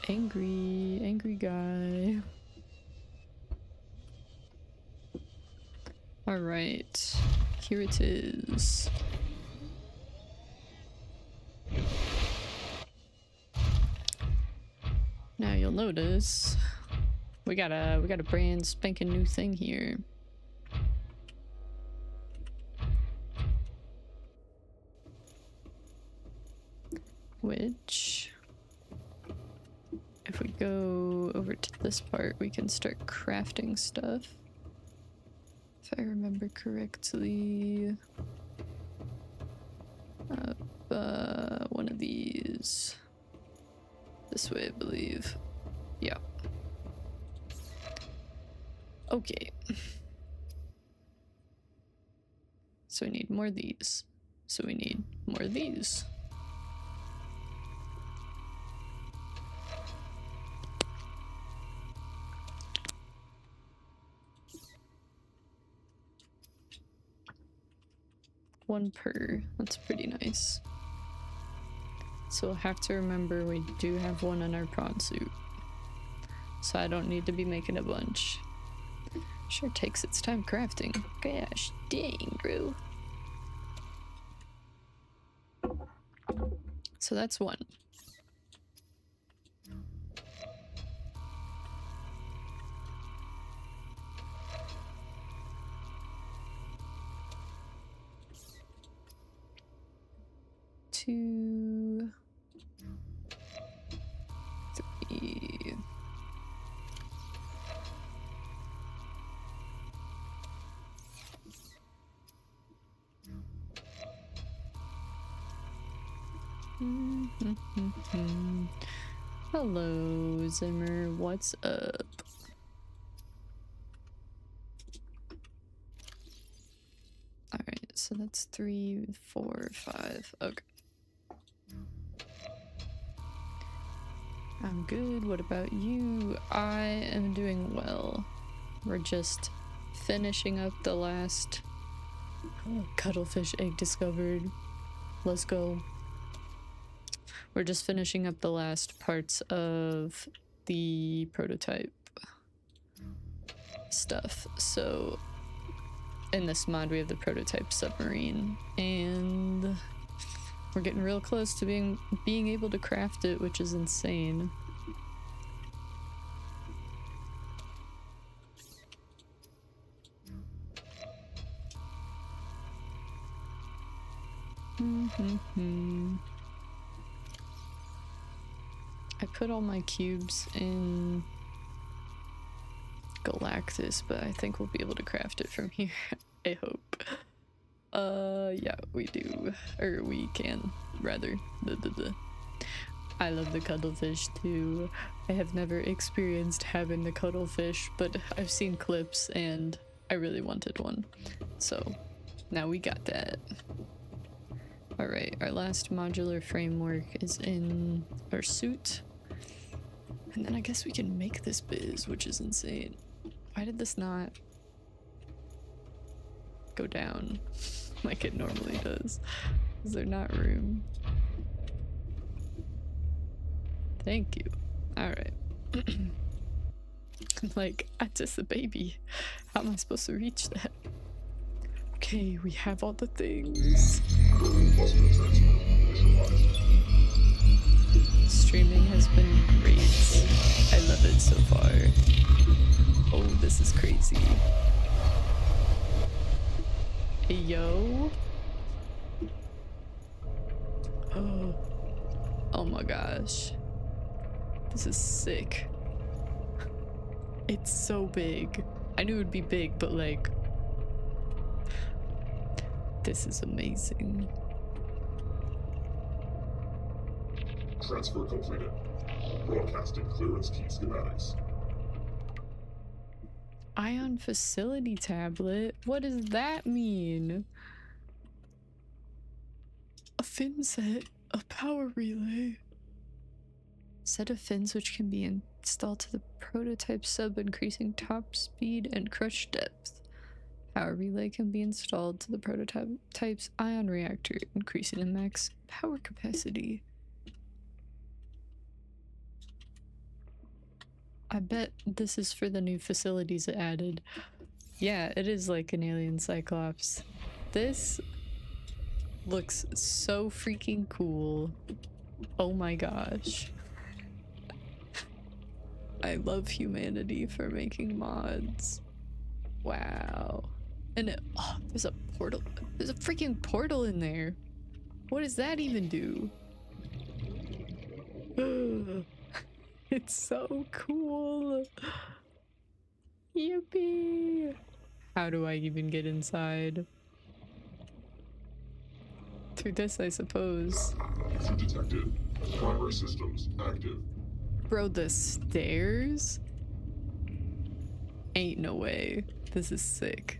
Angry guy. All right, here it is. Now you'll notice we got a brand spanking new thing here. Which, if we go over to this part, we can start crafting stuff. If I remember correctly. One of these. This way, I believe. Yeah. Okay. So we need more of these. So we need more of these. One per. That's pretty nice. So we'll have to remember we do have one in our prawn suit. So I don't need to be making a bunch. Sure takes its time crafting. Gosh dang, bro. So that's one. Two. Three. Hello, Zimmer. What's up? Alright, so that's 3, 4, 5. Okay. I'm good. What about you? I am doing well. We're just finishing up the last cuttlefish egg discovered. Let's go. We're just finishing up the last parts of the prototype stuff. So in this mod we have the prototype submarine, and we're getting real close to being able to craft it, which is insane. I put all my cubes in Galactus, but I think we'll be able to craft it from here. I hope. Yeah, we do. Or we can, rather. I love the cuttlefish too. I have never experienced having the cuttlefish, but I've seen clips and I really wanted one. So now we got that. Alright, our last modular framework is in our suit. And then I guess we can make this biz, which is insane. Why did this not go down like it normally does? Is there not room? Thank you. Alright. I'm like, that's just a baby. How am I supposed to reach that? Okay, we have all the things. Streaming has been great. I love it so far. Oh, this is crazy. Hey, yo. Oh my gosh. This is sick. It's so big. I knew it would be big, but like, this is amazing. Transfer completed. Broadcasting clearance key schematics. Ion facility tablet? What does that mean? A fin set, a power relay. Set of fins which can be installed to the prototype sub, increasing top speed and crush depth. Power relay can be installed to the prototype's ion reactor, increasing the max power capacity. I bet this is for the new facilities it added. Yeah, it is like an alien Cyclops. This looks so freaking cool. Oh my gosh. I love humanity for making mods. Wow. And oh, there's a portal. There's a freaking portal in there. What does that even do? It's so cool. Yippee. How do I even get inside? Through this, I suppose. Intrusion detected. Primary systems active. Bro, the stairs? Ain't no way. This is sick.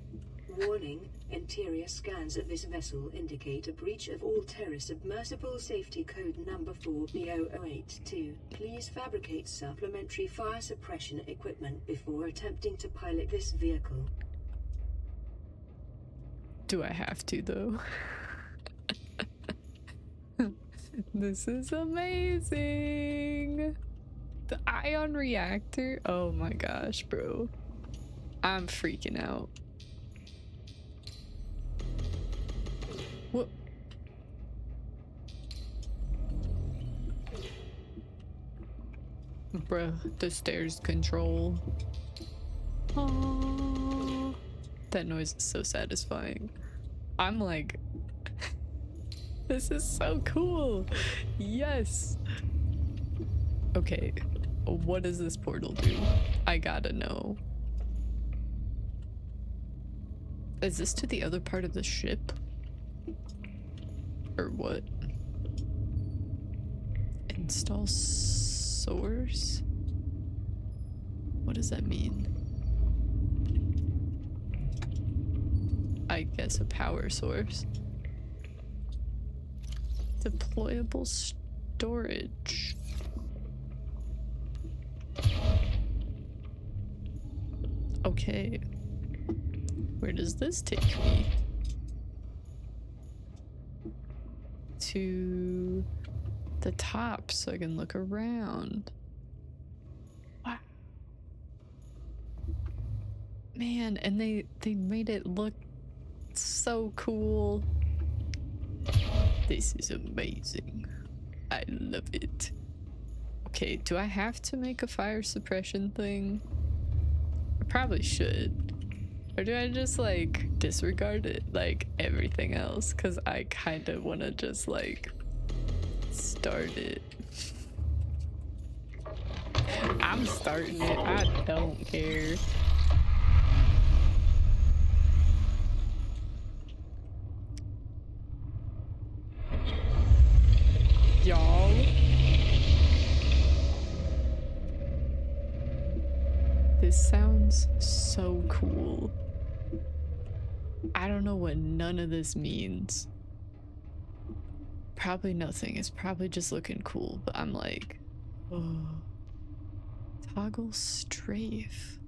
Warning, interior scans of this vessel indicate a breach of all terror submersible safety code number 4B0082. Please fabricate supplementary fire suppression equipment before attempting to pilot this vehicle. Do I have to, though? This is amazing. The ion reactor. Oh my gosh, bro. I'm freaking out. What? Bruh, the stairs control. Oh, that noise is so satisfying. I'm like, this is so cool. Yes. Okay, what does this portal do? I gotta know. Is this to the other part of the ship? Or what? Install source? What does that mean? I guess a power source. Deployable storage. Okay. Where does this take me? To the top so I can look around. Wow. Man, and they made it look so cool. This is amazing. I love it. Okay, do I have to make a fire suppression thing? I probably should. Or do I just like disregard it like everything else? Cause I kind of want to just like start it. I'm starting it. I don't care. Y'all. This sounds so cool. I don't know what none of this means. Probably nothing. It's probably just looking cool, but I'm like, oh. Toggle strafe.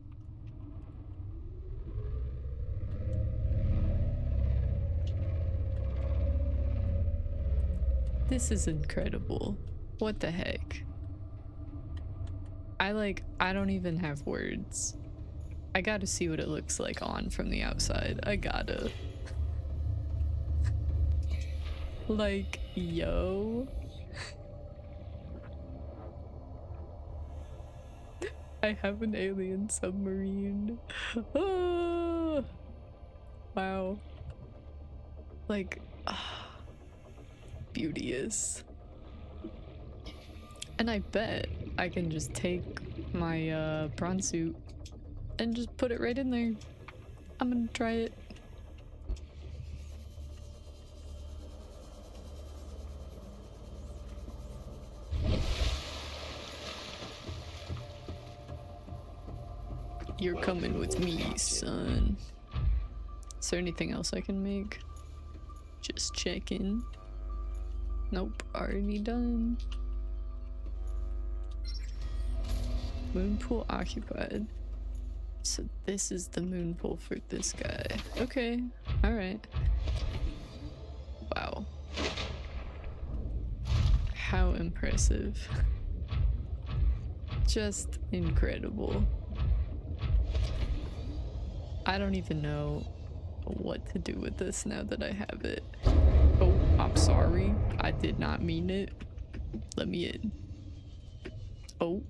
This is incredible. What the heck? I don't even have words. I gotta see what it looks like on from the outside. I gotta. Like, yo. I have an alien submarine. Ah! Wow. Like, beauteous. And I bet I can just take my prawn suit and just put it right in there. I'm gonna try it. You're coming with me, son. Is there anything else I can make? Just checking. Nope, already done. Moon pool occupied. So this is the moon pool for this guy. Okay, alright. Wow. How impressive. Just incredible. I don't even know what to do with this now that I have it. Oh, I'm sorry. I did not mean it. Let me in. Oh,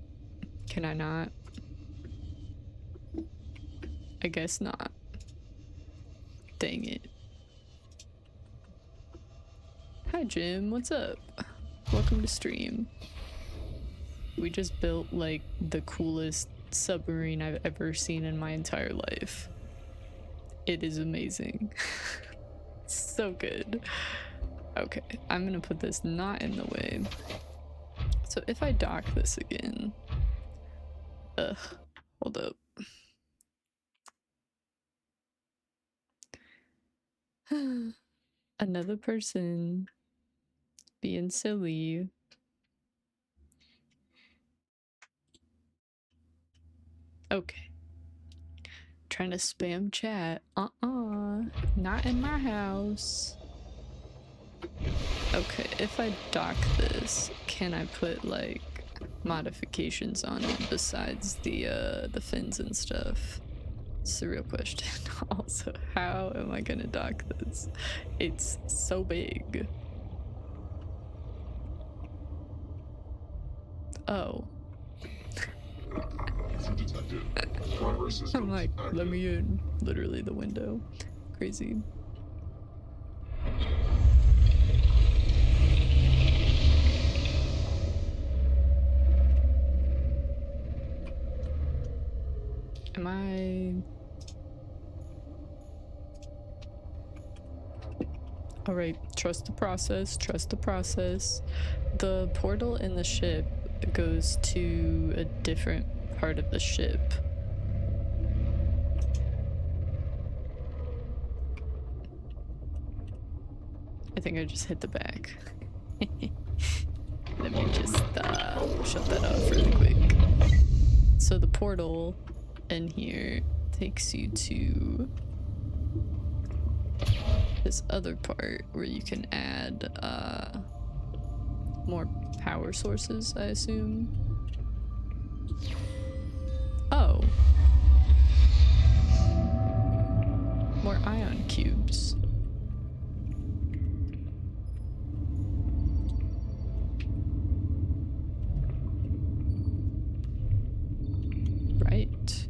can I not? I guess not. Dang it. Hi, Jim. What's up? Welcome to stream. We just built like the coolest submarine I've ever seen in my entire life. It is amazing. So good. Okay, I'm gonna put this not in the way. So if I dock this again, hold up. Another person being silly. Okay. Trying to spam chat. Not in my house. Okay, if I dock this, can I put like modifications on it besides the fins and stuff? It's the real question. Also, how am I gonna dock this? It's so big. Oh. Detected. Primary systems I'm like, active. let me in. Literally the window. Crazy. Am I... Alright, trust the process, trust the process. The portal in the ship goes to a different part of the ship. I think I just hit the back. Let me just shut that off really quick. So the portal in here takes you to this other part where you can add more power sources, I assume. Oh. More ion cubes. Right.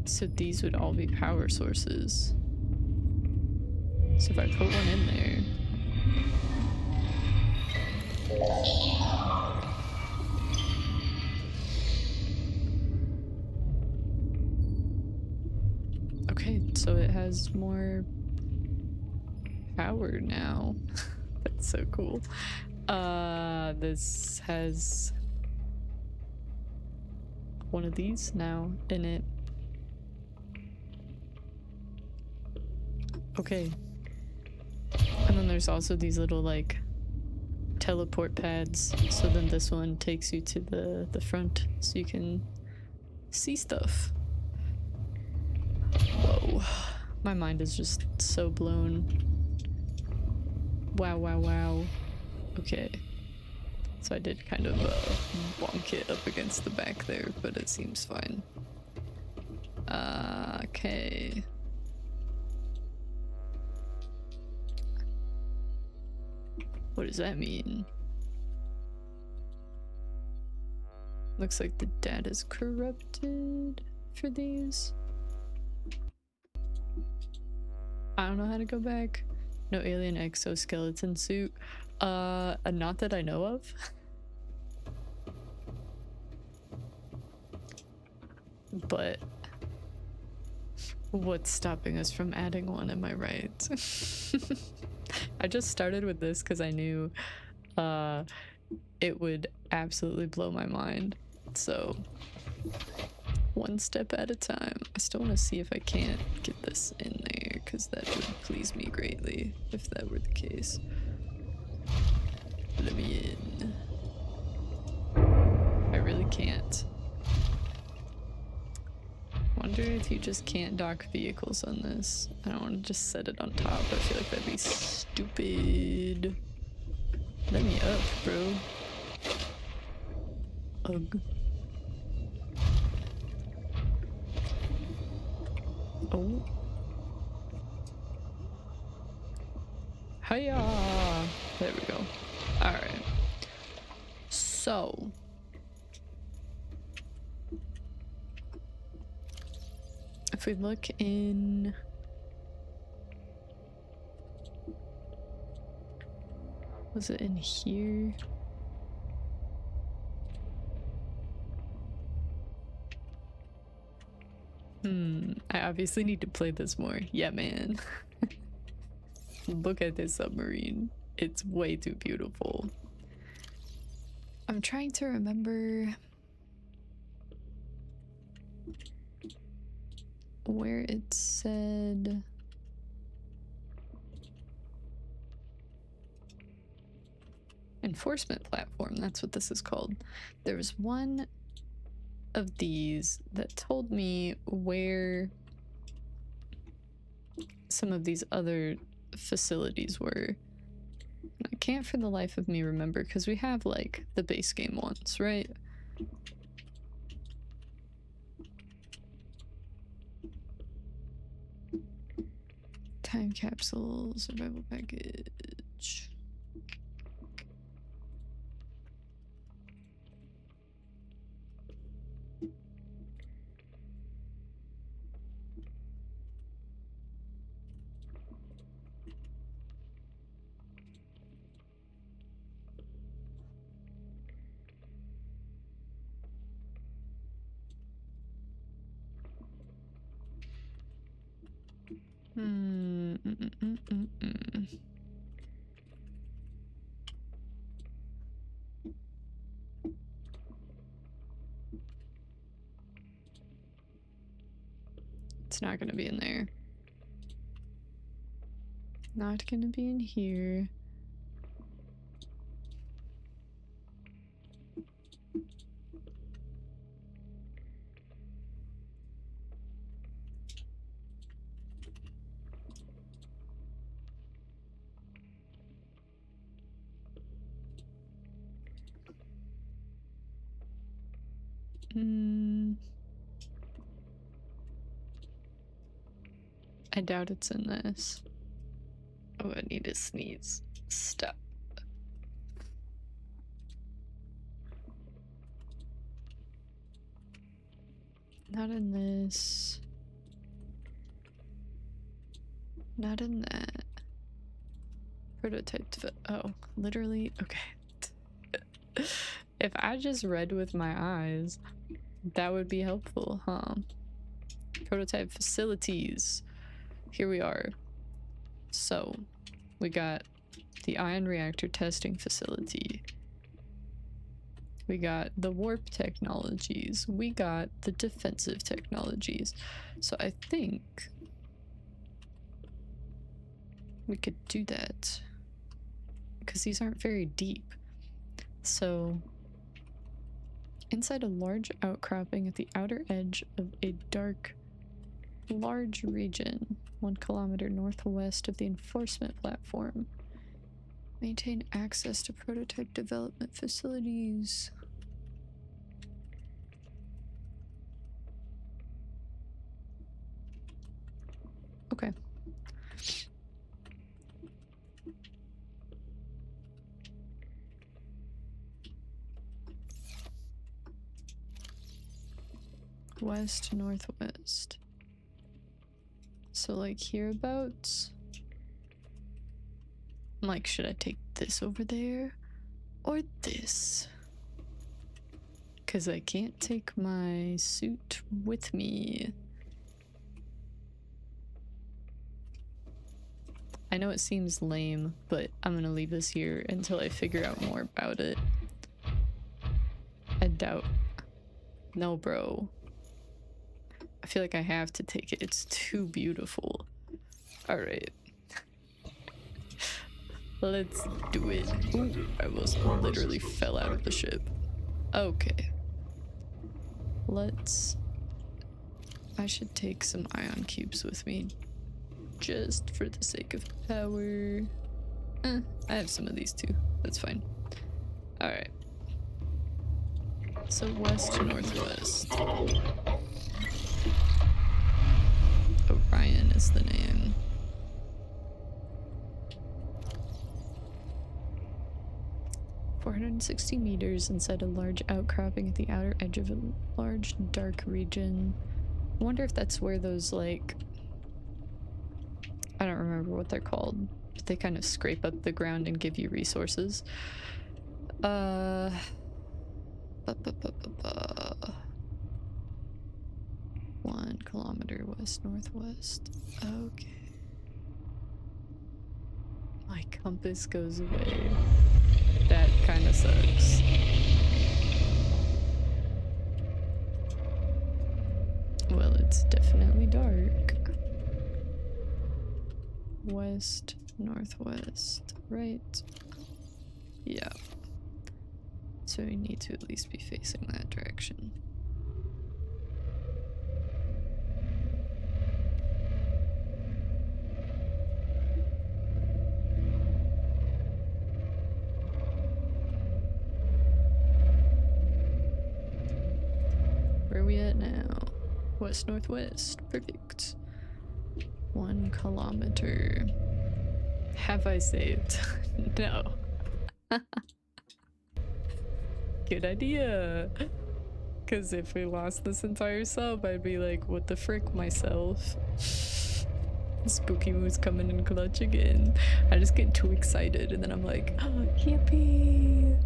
So these would all be power sources. So if I put one in there... Okay, so it has more power now. That's so cool. This has one of these now in it. Okay. And then there's also these little like teleport pads. So then this one takes you to the front so you can see stuff. Whoa. My mind is just so blown. Wow, wow, wow. Okay. So I did kind of bonk it up against the back there, but it seems fine. Okay. What does that mean? Looks like the data's corrupted for these. I don't know how to go back. No alien exoskeleton suit. Not that I know of. But what's stopping us from adding one, am I right? I just started with this because I knew it would absolutely blow my mind. So one step at a time. I still want to see if I can't get this in there, because that would please me greatly if that were the case. Let me in. I really can't. Wonder if you just can't dock vehicles on this. I don't want to just set it on top. I feel like that'd be stupid. Let me up, bro. Ugh. Oh. Hiya! There we go. Alright. So. If we look in... Was it in here? I obviously need to play this more. Yeah, man. Look at this submarine. It's way too beautiful. I'm trying to remember where it said enforcement platform. That's what this is called. There was one of these that told me where some of these other facilities were. I can't for the life of me remember, because we have like the base game ones, right? Time capsule, survival package. It's not gonna be in there. Not gonna be in here. I doubt it's in this. Oh, I need to sneeze. Stop. Not in this. Not in that. Prototype. Oh, literally? Okay. If I just read with my eyes, that would be helpful, huh? Prototype facilities. Here we are. So, we got the ion reactor testing facility. We got the warp technologies. We got the defensive technologies. So I think we could do that, because these aren't very deep. So, inside a large outcropping at the outer edge of a large region, 1 kilometer northwest of the enforcement platform. Maintain access to prototype development facilities. Okay. West, northwest. So like hereabouts. I'm like, should I take this over there or this? Because I can't take my suit with me. I know it seems lame, but I'm gonna leave this here until I figure out more about it. I doubt. No, bro. feel like I have to take it. It's too beautiful. Alright. Let's do it. Ooh, I almost literally fell out of the ship. Okay. I should take some ion cubes with me. Just for the sake of power. I have some of these too. That's fine. Alright. So west to northwest. Orion is the name. "460 meters inside a large outcropping at the outer edge of a large dark region." I wonder if that's where those, like, I don't remember what they're called, but they kind of scrape up the ground and give you resources. 1 kilometer west northwest. Okay. My compass goes away. That kind of sucks. Well, it's definitely dark. West, northwest, right? Yeah. So we need to at least be facing that direction. Where are we at now? West, northwest. Perfect. 1 kilometer. Have I saved? No. Good idea. Because if we lost this entire sub, I'd be like, what the frick, myself? Spooky Moo's coming in clutch again. I just get too excited and then I'm like, oh, yippee!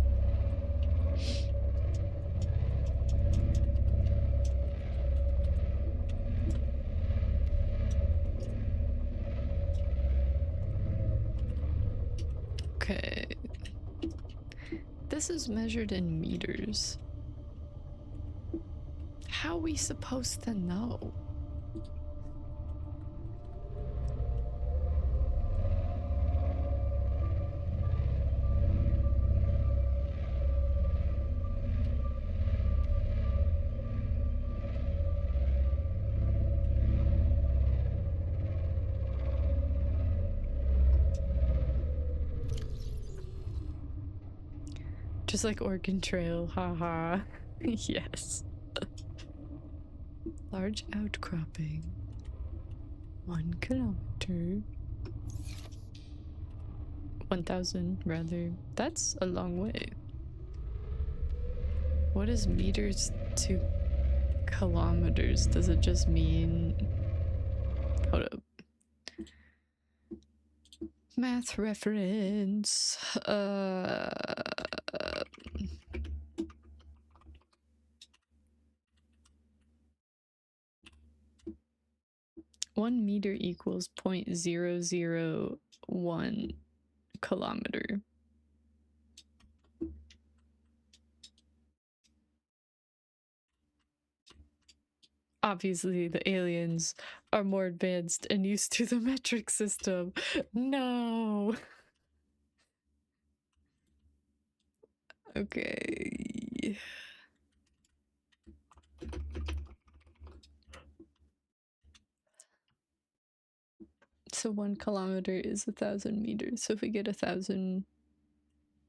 Okay. This is measured in meters. How are we supposed to know? Just like Oregon Trail, haha. Yes. Large outcropping. 1 kilometer. 1,000 rather. That's a long way. What is meters to kilometers? Does it just mean... Hold up. Math reference. 1 meter equals 0.001 kilometer. Obviously, the aliens are more advanced and used to the metric system. No! Okay. So 1 kilometer is 1,000 meters. So if we get 1,000,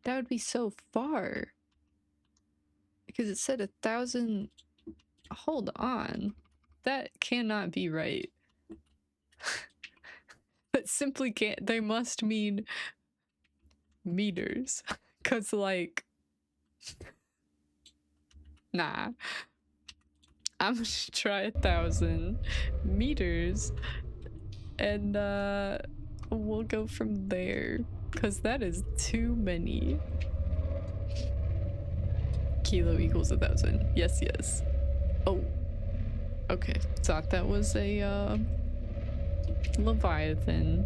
that would be so far. Because it said 1,000. Hold on. That cannot be right. That simply can't. They must mean meters. Because, like, nah. I'm gonna try 1,000 meters. And we'll go from there. Because that is too many. Kilo equals 1,000. Yes, yes. Oh. Okay. Thought that was a Leviathan.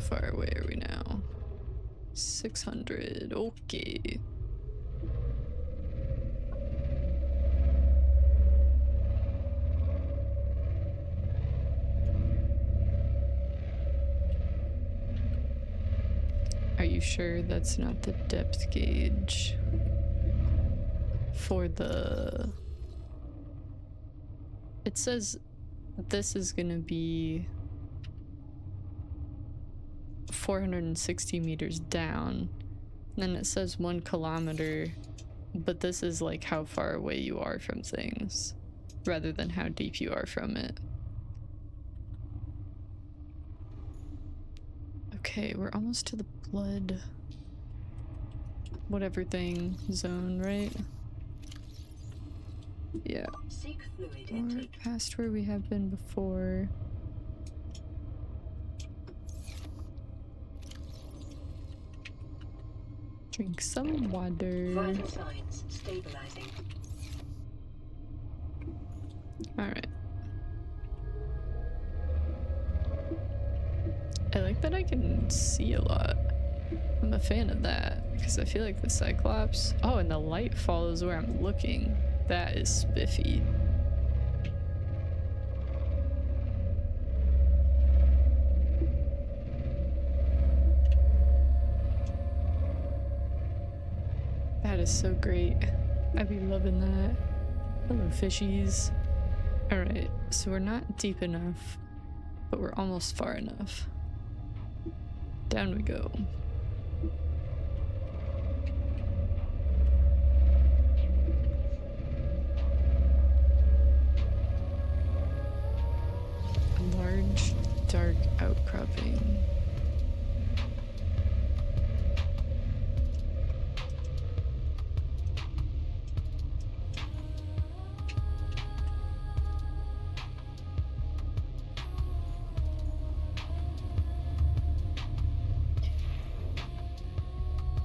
far away are we now? 600. Okay. Are you sure that's not the depth gauge for the... It says this is gonna be 460 meters down. Then it says 1 kilometer, but this is like how far away you are from things rather than how deep you are from it. Okay, we're almost to the blood whatever thing zone, right? Yeah. Seek fluid We're intake. past where we have been before. Drink some water. Vital signs stabilizing. Alright. I like that I can see a lot. I'm a fan of that because I feel like the Cyclops... Oh, and the light follows where I'm looking. That is spiffy. That is so great. I'd be loving that. Hello, fishies. Alright, so we're not deep enough, but we're almost far enough. Down we go. A large, dark outcropping.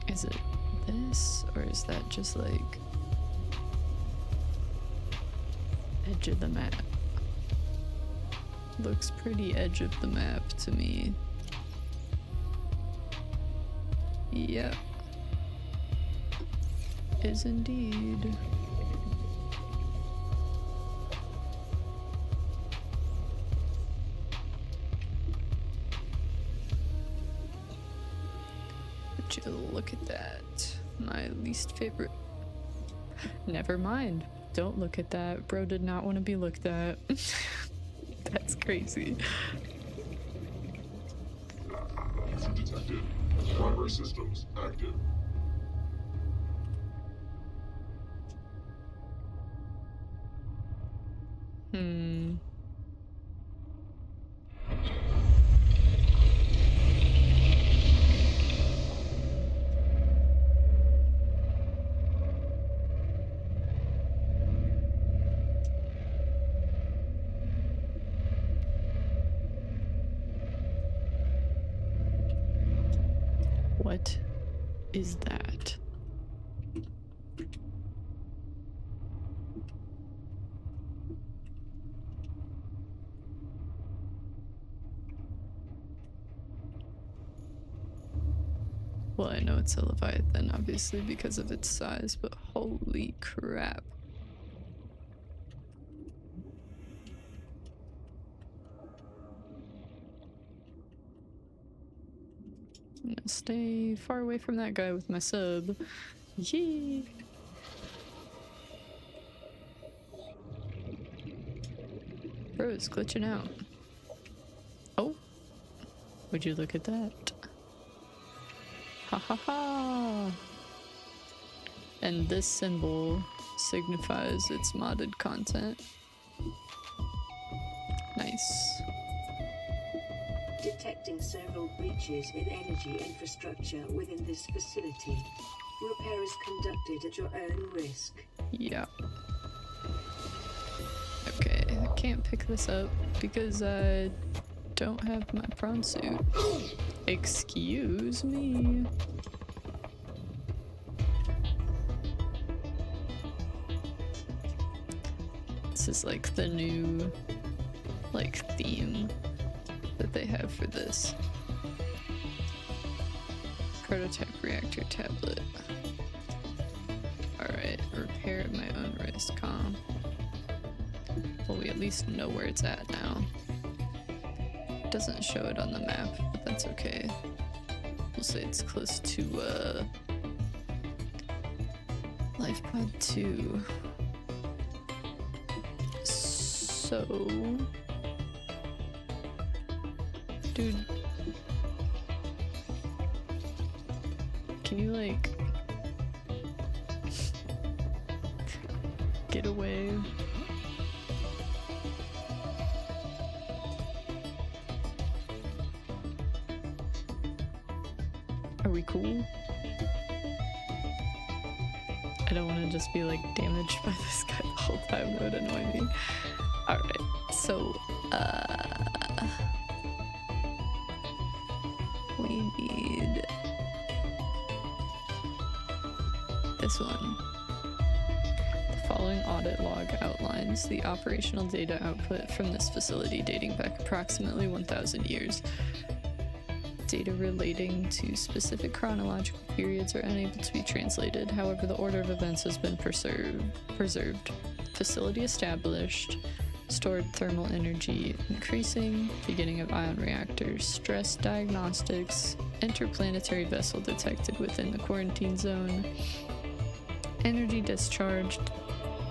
Is it this, or is that just like edge of the map? Looks pretty edge of the map to me. Yep. Is indeed. Would you look at that? My least favorite. Never mind. Don't look at that. Bro did not want to be looked at. That's crazy. Intrusion detected. Primary systems active. What is that? Well, I know it's a Leviathan, obviously, because of its size, but holy crap. I'm gonna stay far away from that guy with my sub. Yee! Bro is glitching out. Oh! Would you look at that? Ha ha ha! And this symbol signifies its modded content. Nice. Detecting several breaches in energy infrastructure within this facility. Repair is conducted at your own risk. Yeah. Okay, I can't pick this up because I don't have my prawn suit. Excuse me. This is like the new, like, theme that they have for this. Prototype reactor tablet. Alright, repair at my own risk, huh? Well, we at least know where it's at now. Doesn't show it on the map, but that's okay. We'll say it's close to, Life Pod 2. So... Dude... Can you, like... get away? Are we cool? I don't want to just be like damaged by this guy the whole time. That would annoy me. Alright, so we need this one. The following audit log outlines the operational data output from this facility dating back approximately 1,000 years. Data relating to specific chronological periods are unable to be translated. However, the order of events has been preserved. Facility established. Stored thermal energy increasing. Beginning of ion reactors. Stress diagnostics. Interplanetary vessel detected within the quarantine zone. Energy discharged.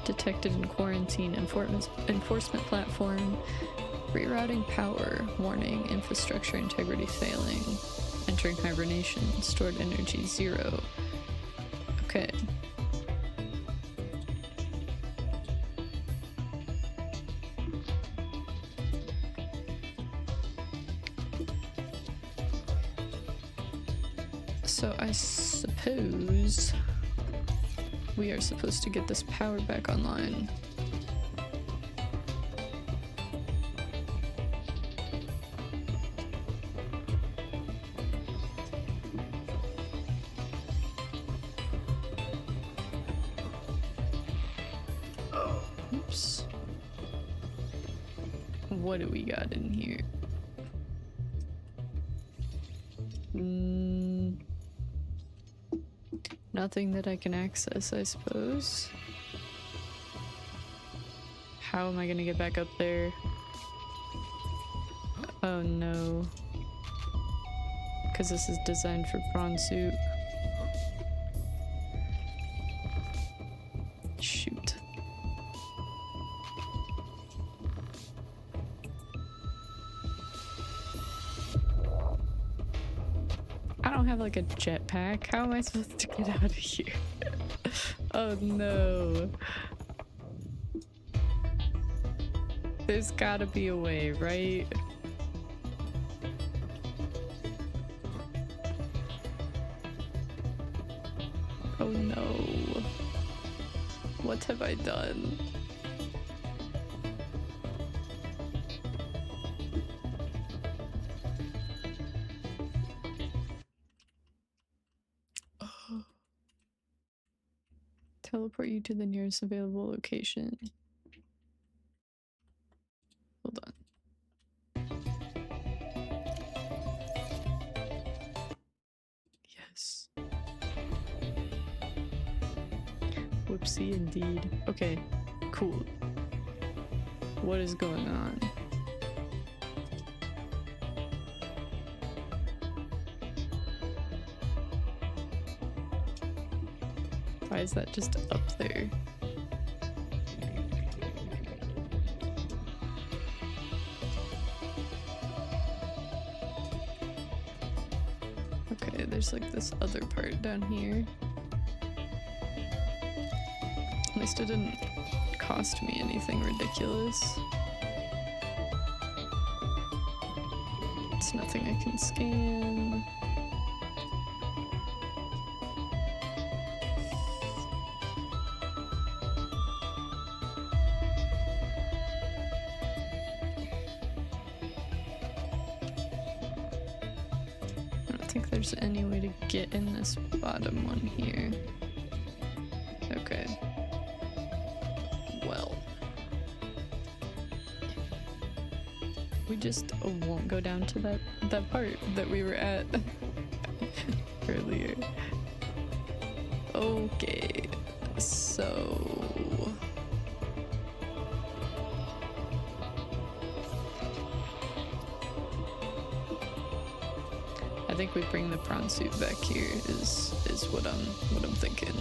Detected in quarantine enforcement platform. Rerouting power. Warning. Infrastructure integrity failing. Entering hibernation. Stored energy 0. Okay. So I suppose we are supposed to get this power back online. Oops. What do we got in here? Nothing that I can access, I suppose. How am I gonna get back up there? Oh no. Because this is designed for prawn suit. Shoot. I don't have like a jetpack. How am I supposed to get out of here? Oh no. There's gotta be a way, right? Oh no. What have I done? Teleport you to the nearest available location. Hold on. Yes. Whoopsie indeed. Okay, cool. What is going on? Why is that just up there? Okay, there's like this other part down here. At least it didn't cost me anything ridiculous. It's nothing I can scan. There's any way to get in this bottom one here. Okay. Well. We just won't go down to that part that we were at. earlier. Okay, so I think we bring the prawn suit back here is what I'm thinking.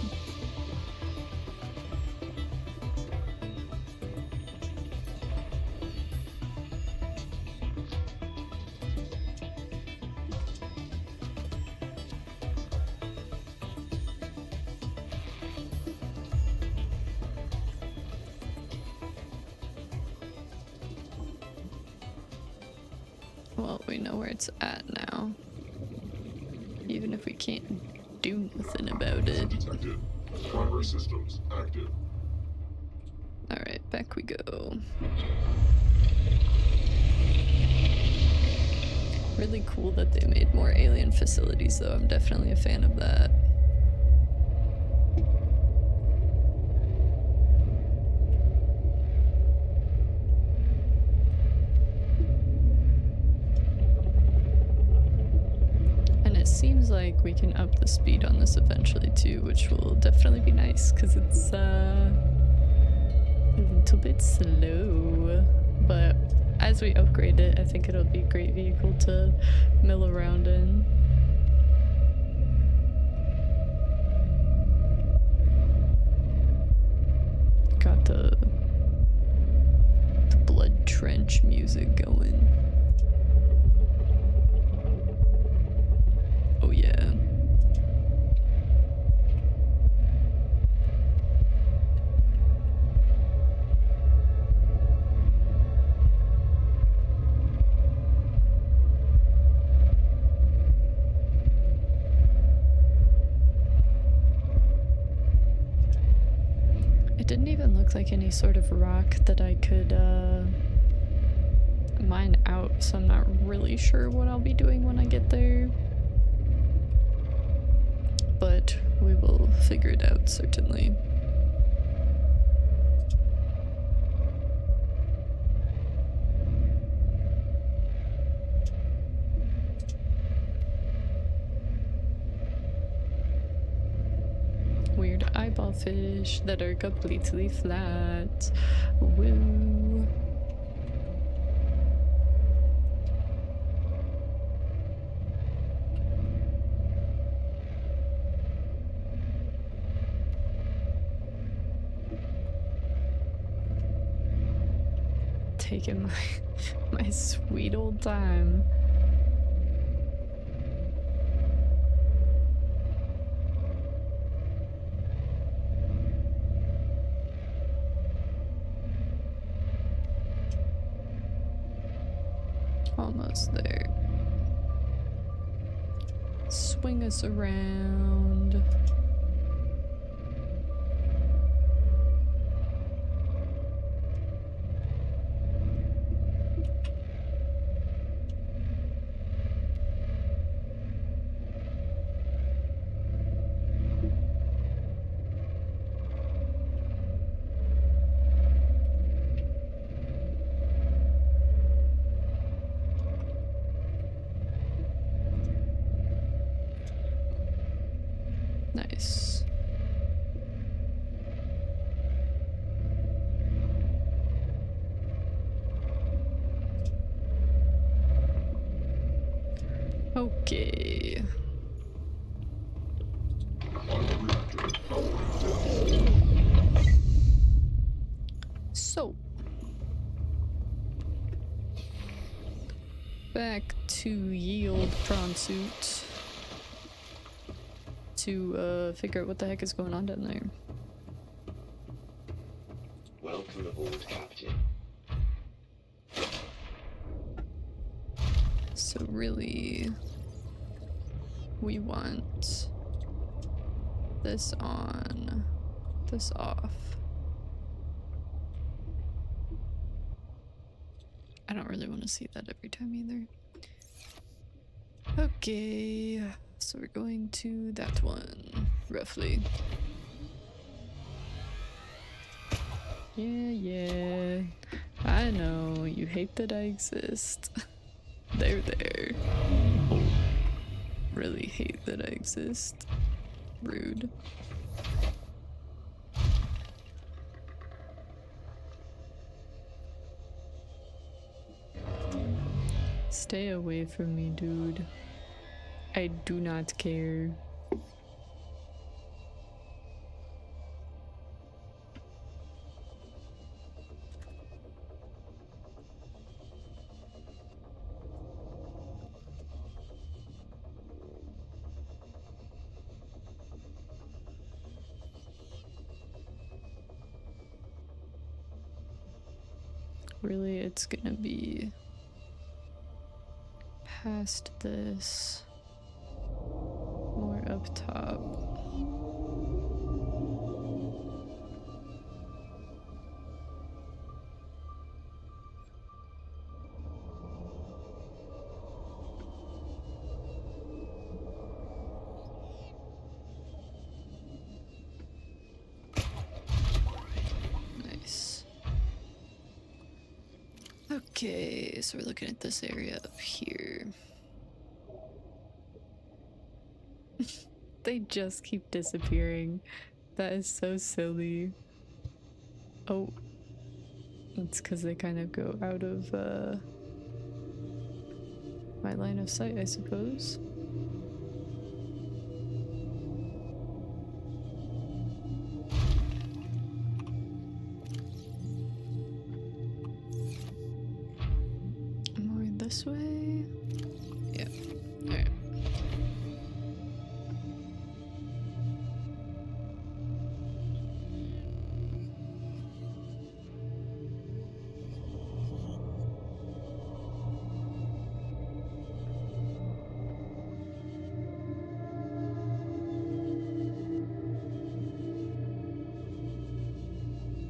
Well, we know where it's at now. Even if we can't do nothing about it. Detected. Primary systems active. Alright, back we go. Really cool that they made more alien facilities though. I'm definitely a fan of that. Seems like we can up the speed on this eventually too, which will definitely be nice because it's a little bit slow, but as we upgrade it I think it'll be a great vehicle to mill around in. Got the blood trench music going. Oh yeah. It didn't even look like any sort of rock that I could mine out, so I'm not really sure what I'll be doing when I get there. But we will figure it out, certainly. Weird eyeball fish that are completely flat. Woo. Taking my sweet old time. Almost there. Swing us around. Nice. Okay. So, back to yield prawn suit to figure out what the heck is going on down there. Welcome aboard, Captain. So really, we want this on, this off. I don't really want to see that every time either. Okay, so we're going to that one, roughly. Yeah, I know, you hate that I exist. There. really hate that I exist. Rude. Stay away from me, dude. I do not care. Really, it's gonna be past this, more up top. Nice. Okay, so we're looking at this area up here. They just keep disappearing. That is so silly. Oh, it's because they kind of go out of my line of sight, I suppose. More this way? Yeah. Alright.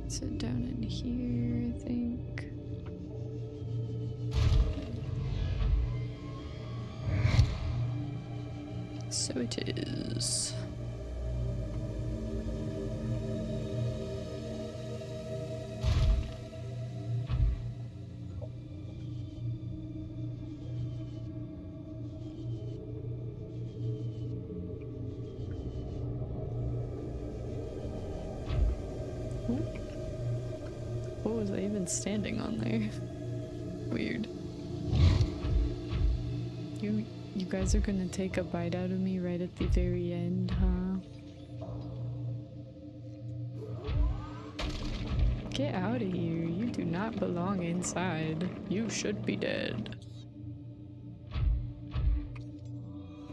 Sit down in here, I think. So it is. What was I even standing on there? Weird. You guys are gonna take a bite out of me right at the very end, huh? Get out of here. You do not belong inside. You should be dead.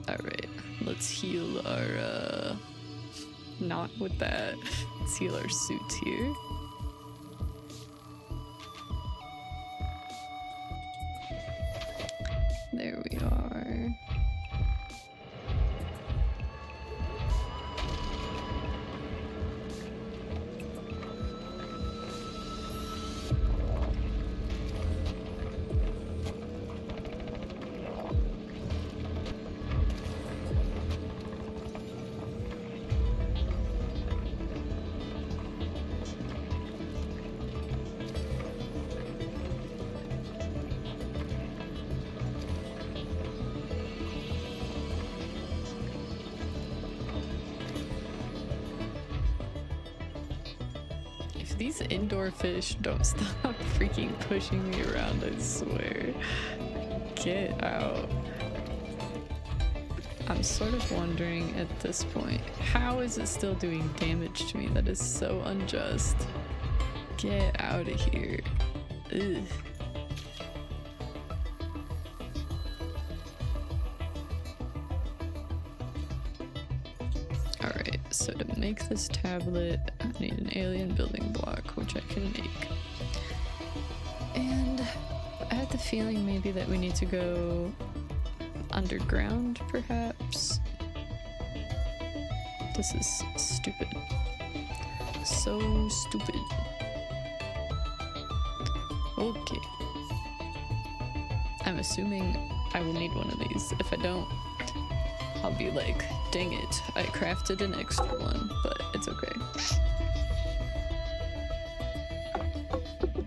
Alright, let's heal our, not with that. Let's heal our suits here. There we are. These indoor fish don't stop freaking pushing me around, I swear. Get out. I'm sort of wondering at this point, how is it still doing damage to me? That is so unjust. Get out of here. Ugh. Alright, so to make this tablet, I need an alien building block, which I can make. And I had the feeling maybe that we need to go underground, perhaps? This is stupid. So stupid. Okay. I'm assuming I will need one of these. If I don't, I'll be like, dang it, I crafted an extra one, but it's okay.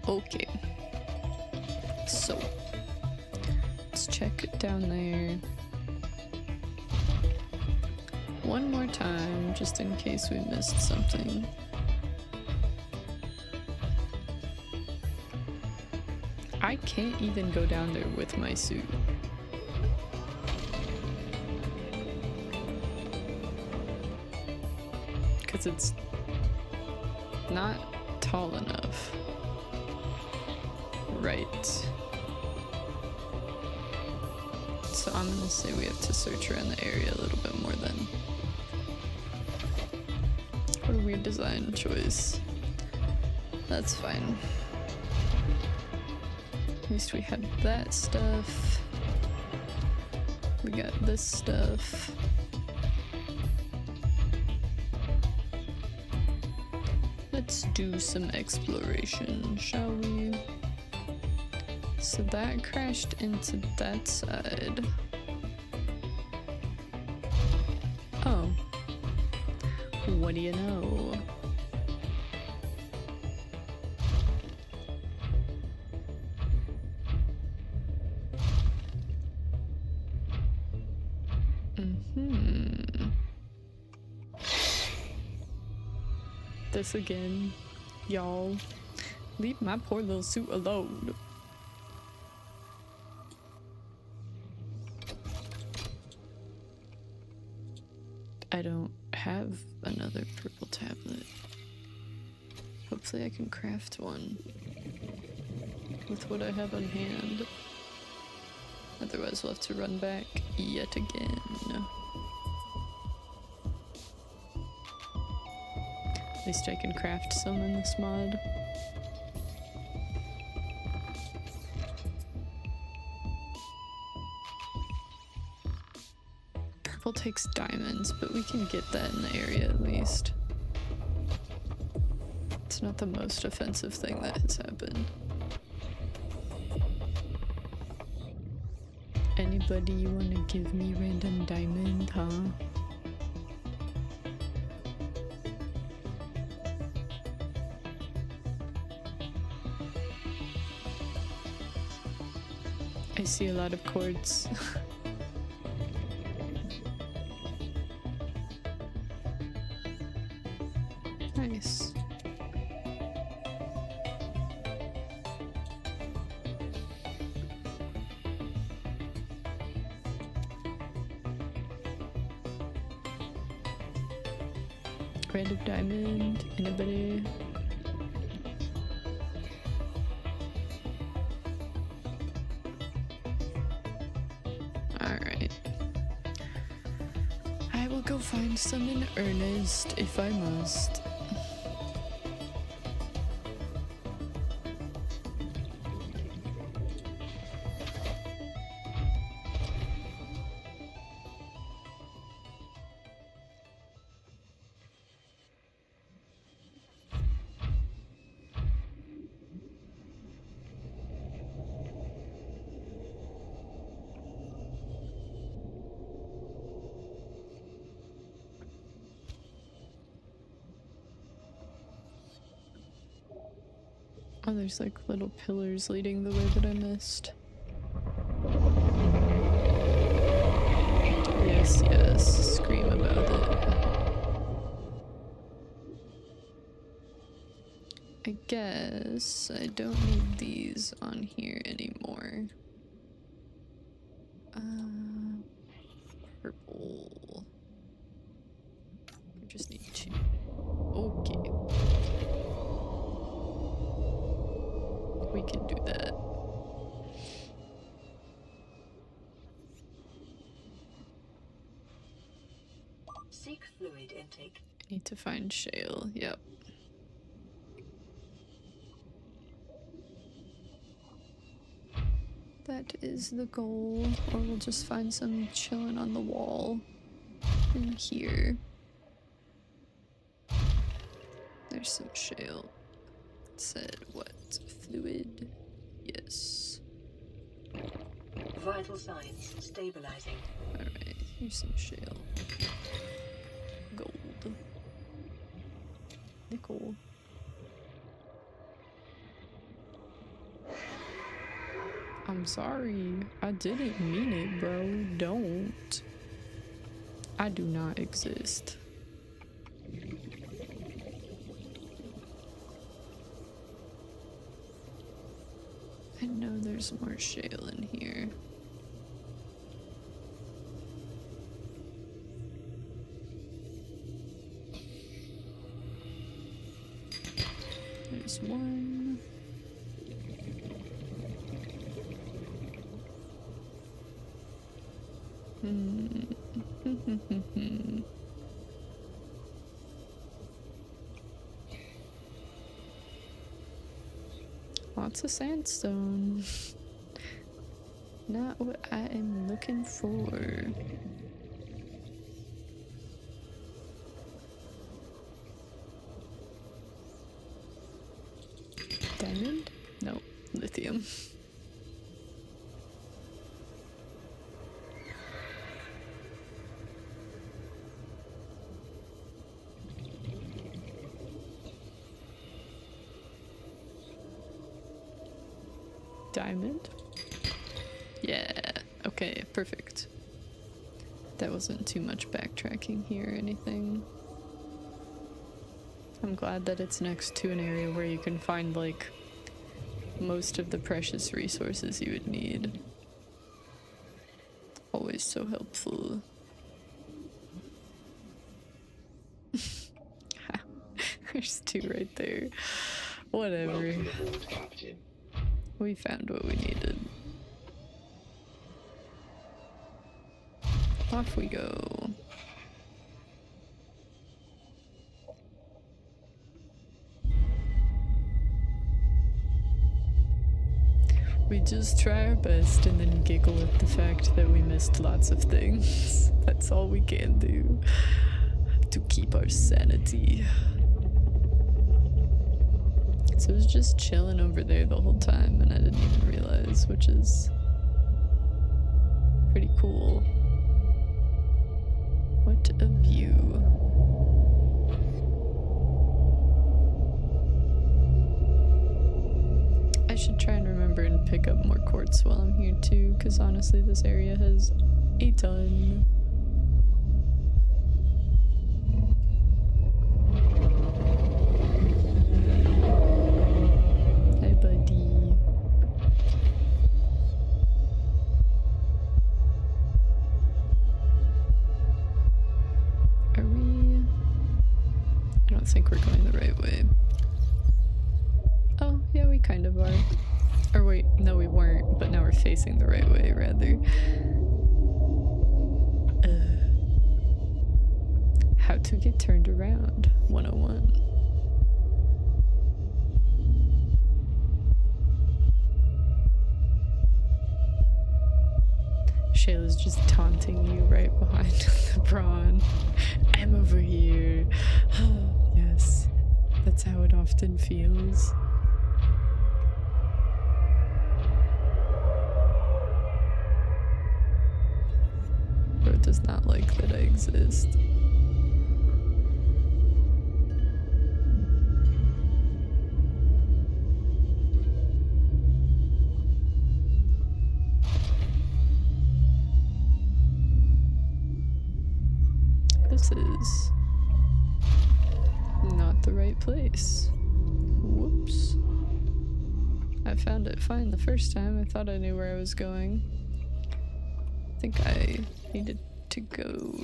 Okay. So, let's check it down there. one more time, just in case we missed something. I can't even go down there with my suit. Because it's not tall enough. Right. So I'm gonna say we have to search around the area a little bit more then. What a weird design choice. That's fine. At least we have that stuff. We got this stuff. Let's do some exploration, shall we? So that crashed into that side. Oh. What do you know? This again. Y'all. Leave my poor little suit alone. I don't have another purple tablet. Hopefully I can craft one with what I have on hand. Otherwise we'll have to run back yet again. At least I can craft some in this mod. Purple takes diamonds, but we can get that in the area at least. It's not the most offensive thing that has happened. Anybody wanna give me random diamond, huh? I see a lot of cords. Nice. Random diamond, anybody? Alright. I will go find some in earnest if I must. Oh, there's like little pillars leading the way that I missed. Yes, yes, scream about it. I guess I don't need these on here anymore. Purple. We just need two. Okay. We can do that. Seek fluid intake. I need to find shale. Yep. That is the goal. Or we'll just find some chilling on the wall in here. There's some shale. It said what? Fluid? Yes. Vital signs stabilizing. Alright, here's some shale. Gold. Nickel. I'm sorry. I didn't mean it, bro. Don't. I do not exist. I know there's more shale in here. There's one. Lots of sandstone. Not what I am looking for. Diamond? No, lithium. Diamond? Yeah, okay, perfect. That wasn't too much backtracking here or anything. I'm glad that it's next to an area where you can find, like, most of the precious resources you would need. Always so helpful. There's two right there. Whatever. Welcome aboard, Captain. We found what we needed. Off we go. We just try our best and then giggle at the fact that we missed lots of things. That's all we can do to keep our sanity. So it was just chilling over there the whole time and I didn't even realize, which is pretty cool. What a view. I should try and remember and pick up more quartz while I'm here too, because honestly this area has a ton. Hey buddy. Are we? I don't think we're going the right way. Oh, yeah, we kind of are. Or wait, no we weren't, but now we're facing the right way, rather. How to get turned around, 101. Shayla's just taunting you right behind the prawn. I'm over here. Yes, that's how it often feels. Bro does not like that I exist. This is not the right place. Whoops. I found it fine the first time. I thought I knew where I was going. I think I needed to go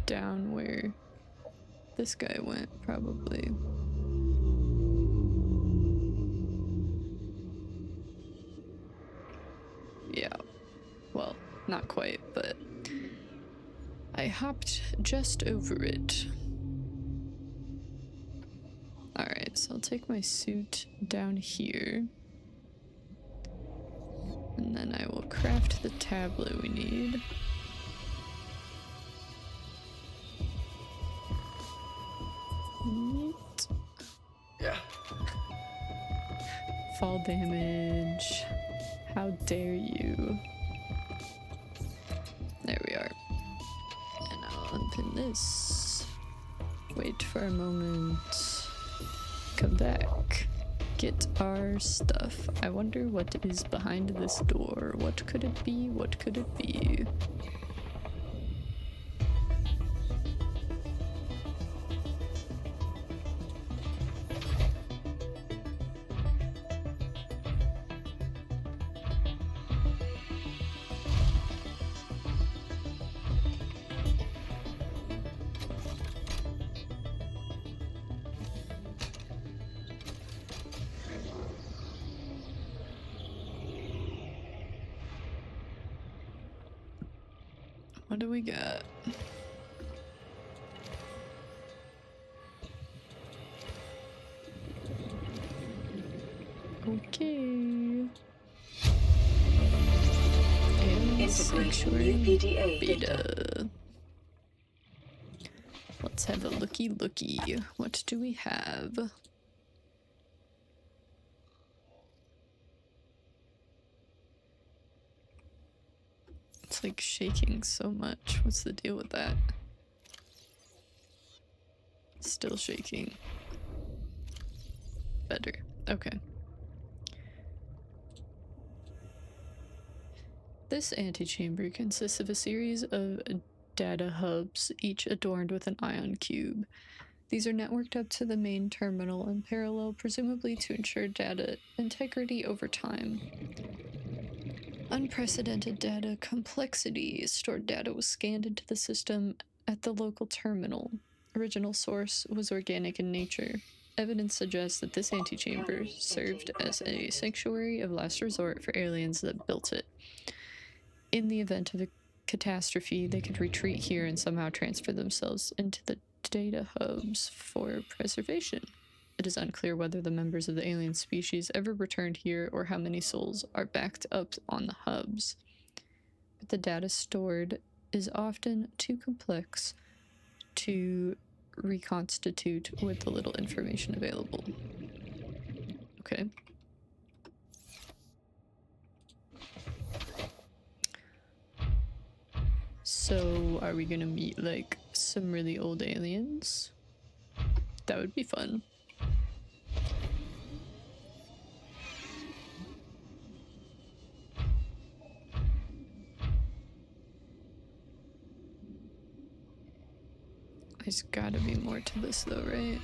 down where this guy went, probably. Yeah. Well, not quite, but I hopped just over it. Alright, so I'll take my suit down here. And then I will craft the tablet we need. Neat. Yeah. Fall damage. How dare you? There we are. And I'll unpin this. Wait for a moment. Come back. Get our stuff. I wonder what is behind this door. What could it be? What could it be? What do we got? Okay. Alien Sanctuary Integrating new PDA Beta. Let's have a looky. What do we have? It's like shaking so much. What's the deal with that? Still shaking. Better. Okay. This antechamber consists of a series of data hubs, each adorned with an ion cube. These are networked up to the main terminal in parallel, presumably to ensure data integrity over time. Unprecedented data complexity. Stored data was scanned into the system at the local terminal. Original source was organic in nature. Evidence suggests that this antechamber served as a sanctuary of last resort for aliens that built it. In the event of a catastrophe, they could retreat here and somehow transfer themselves into the data hubs for preservation. It is unclear whether the members of the alien species ever returned here or how many souls are backed up on the hubs. But the data stored is often too complex to reconstitute with the little information available. Okay. So, are we gonna meet, like, some really old aliens? That would be fun. There's gotta be more to this, though, right?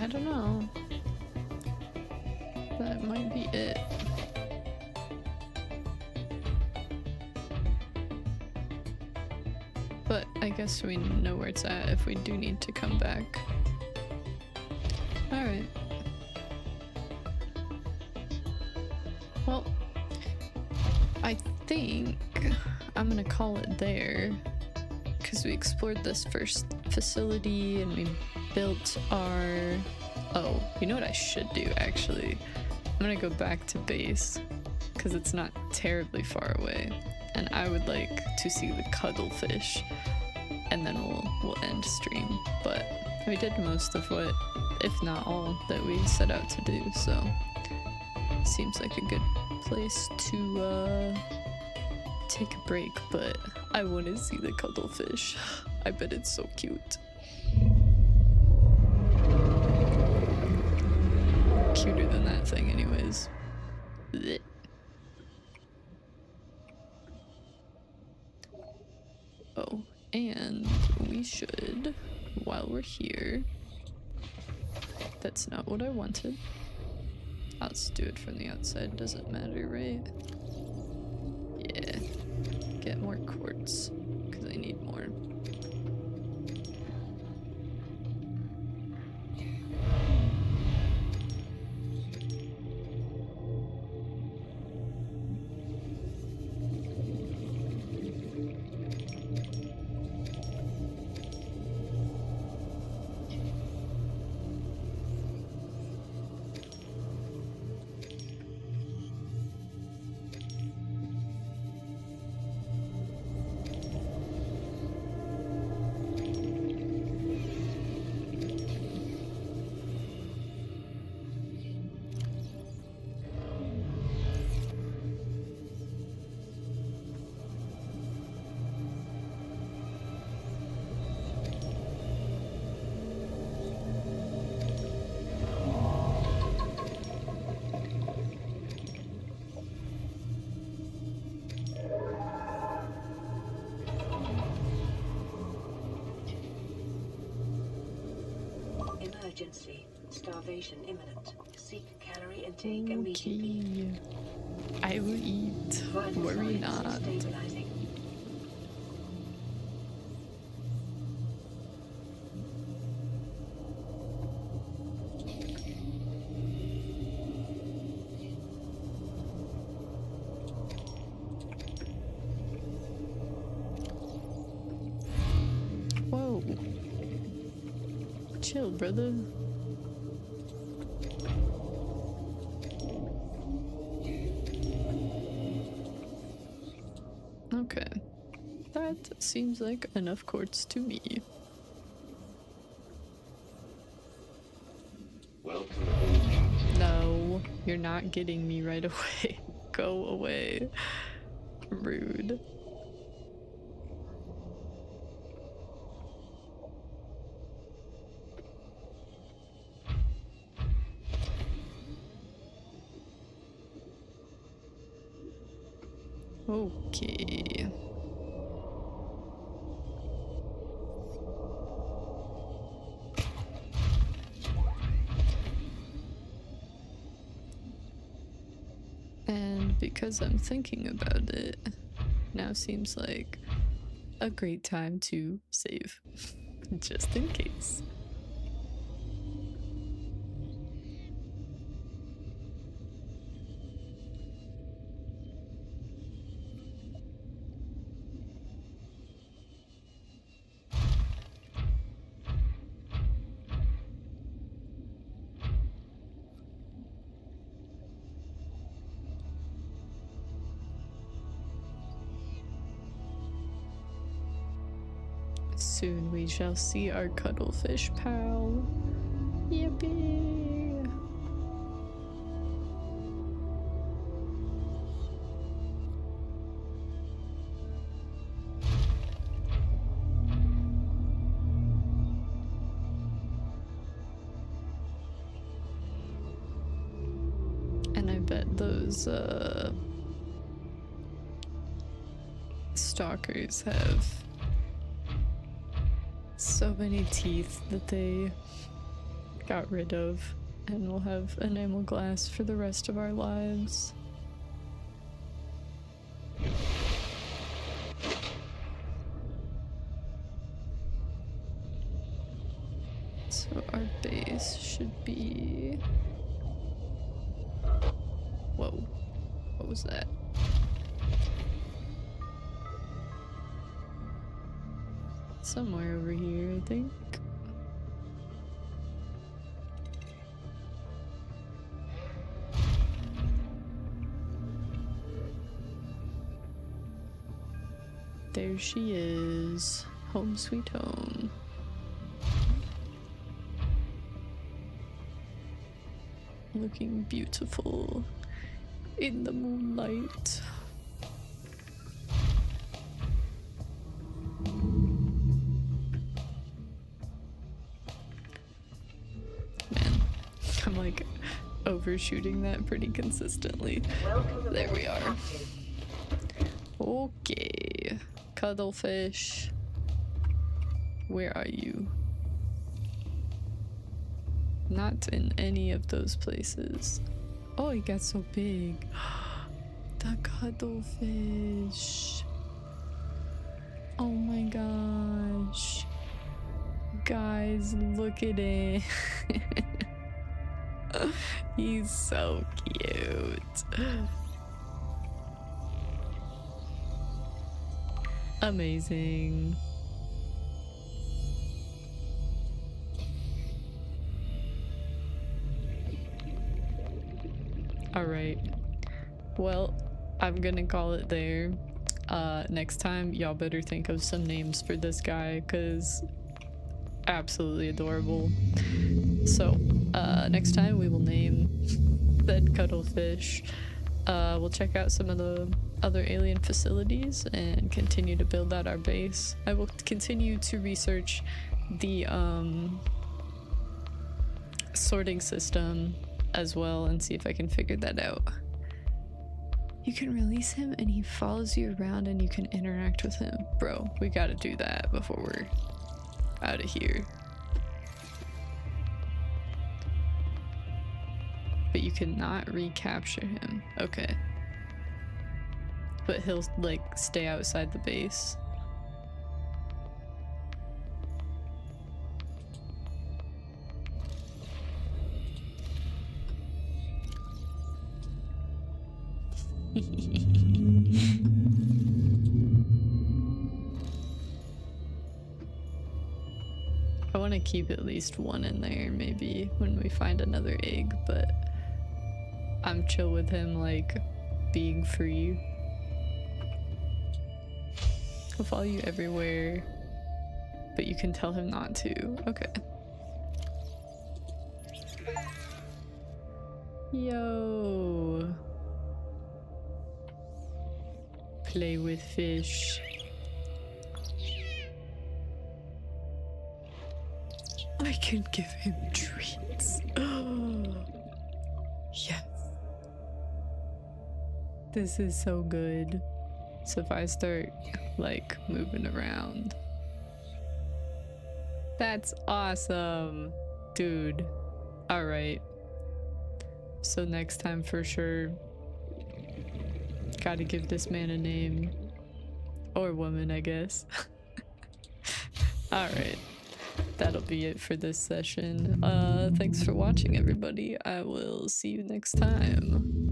I don't know. That might be it. But I guess we know where it's at if we do need to come back. Alright. Well, I think I'm gonna call it there, because we explored this first facility and we built our... Oh, you know what I should do, actually? I'm gonna go back to base, because it's not terribly far away, and I would like to see the cuttlefish, and then we'll end stream. But we did most of what, if not all, that we set out to do, so seems like a good place to take a break. But I want to see the cuttlefish. I bet it's so cute. Cuter than that thing anyways. Blech. Oh, and we should, while we're here, that's not what I wanted. Let's do it from the outside, doesn't matter, right? Yeah, get more quartz, because I need more. Emergency. Starvation imminent. Seek calorie intake immediately. Okay. I will eat. Vital Worry signs not. stabilizing. Whoa. Chill, brother. Okay. That seems like enough quartz to me. Welcome aboard, Captain. No, you're not getting me right away. Go away. Rude. Okay. And because I'm thinking about it, now seems like a great time to save. Just in case. Soon we shall see our cuttlefish pal. Yippee! And I bet those stalkers have so many teeth that they got rid of, and we'll have enamel glass for the rest of our lives. So our base should be... Whoa, what was that? Somewhere over here, I think. There she is. Home sweet home. Looking beautiful in the moonlight. Man, I'm like overshooting that pretty consistently. Welcome There we aboard, are. Captain. Okay, cuttlefish. Where are you? Not in any of those places. Oh, he got so big. The cuttlefish. Oh my gosh. Guys, look at it. He's so cute. Amazing. Alright. Well, I'm gonna call it there. Next time, y'all better think of some names for this guy, because absolutely adorable. So, next time we will name said cuttlefish. We'll check out some of the other alien facilities and continue to build out our base. I will continue to research the sorting system as well and see if I can figure that out. You can release him and he follows you around and you can interact with him. Bro, we gotta do that before we're out of here. you cannot recapture him. Okay. But he'll, like, stay outside the base. I want to keep at least one in there, maybe, when we find another egg, but I'm chill with him, like, being free. He'll follow you everywhere, but you can tell him not to. Okay. Yo. Play with fish. I can give him treats. Yes. This is so good. So if I start, like, moving around. That's awesome. Dude. Alright. So next time for sure. Gotta give this man a name. Or woman, I guess. Alright. That'll be it for this session. Thanks for watching, everybody. I will see you next time.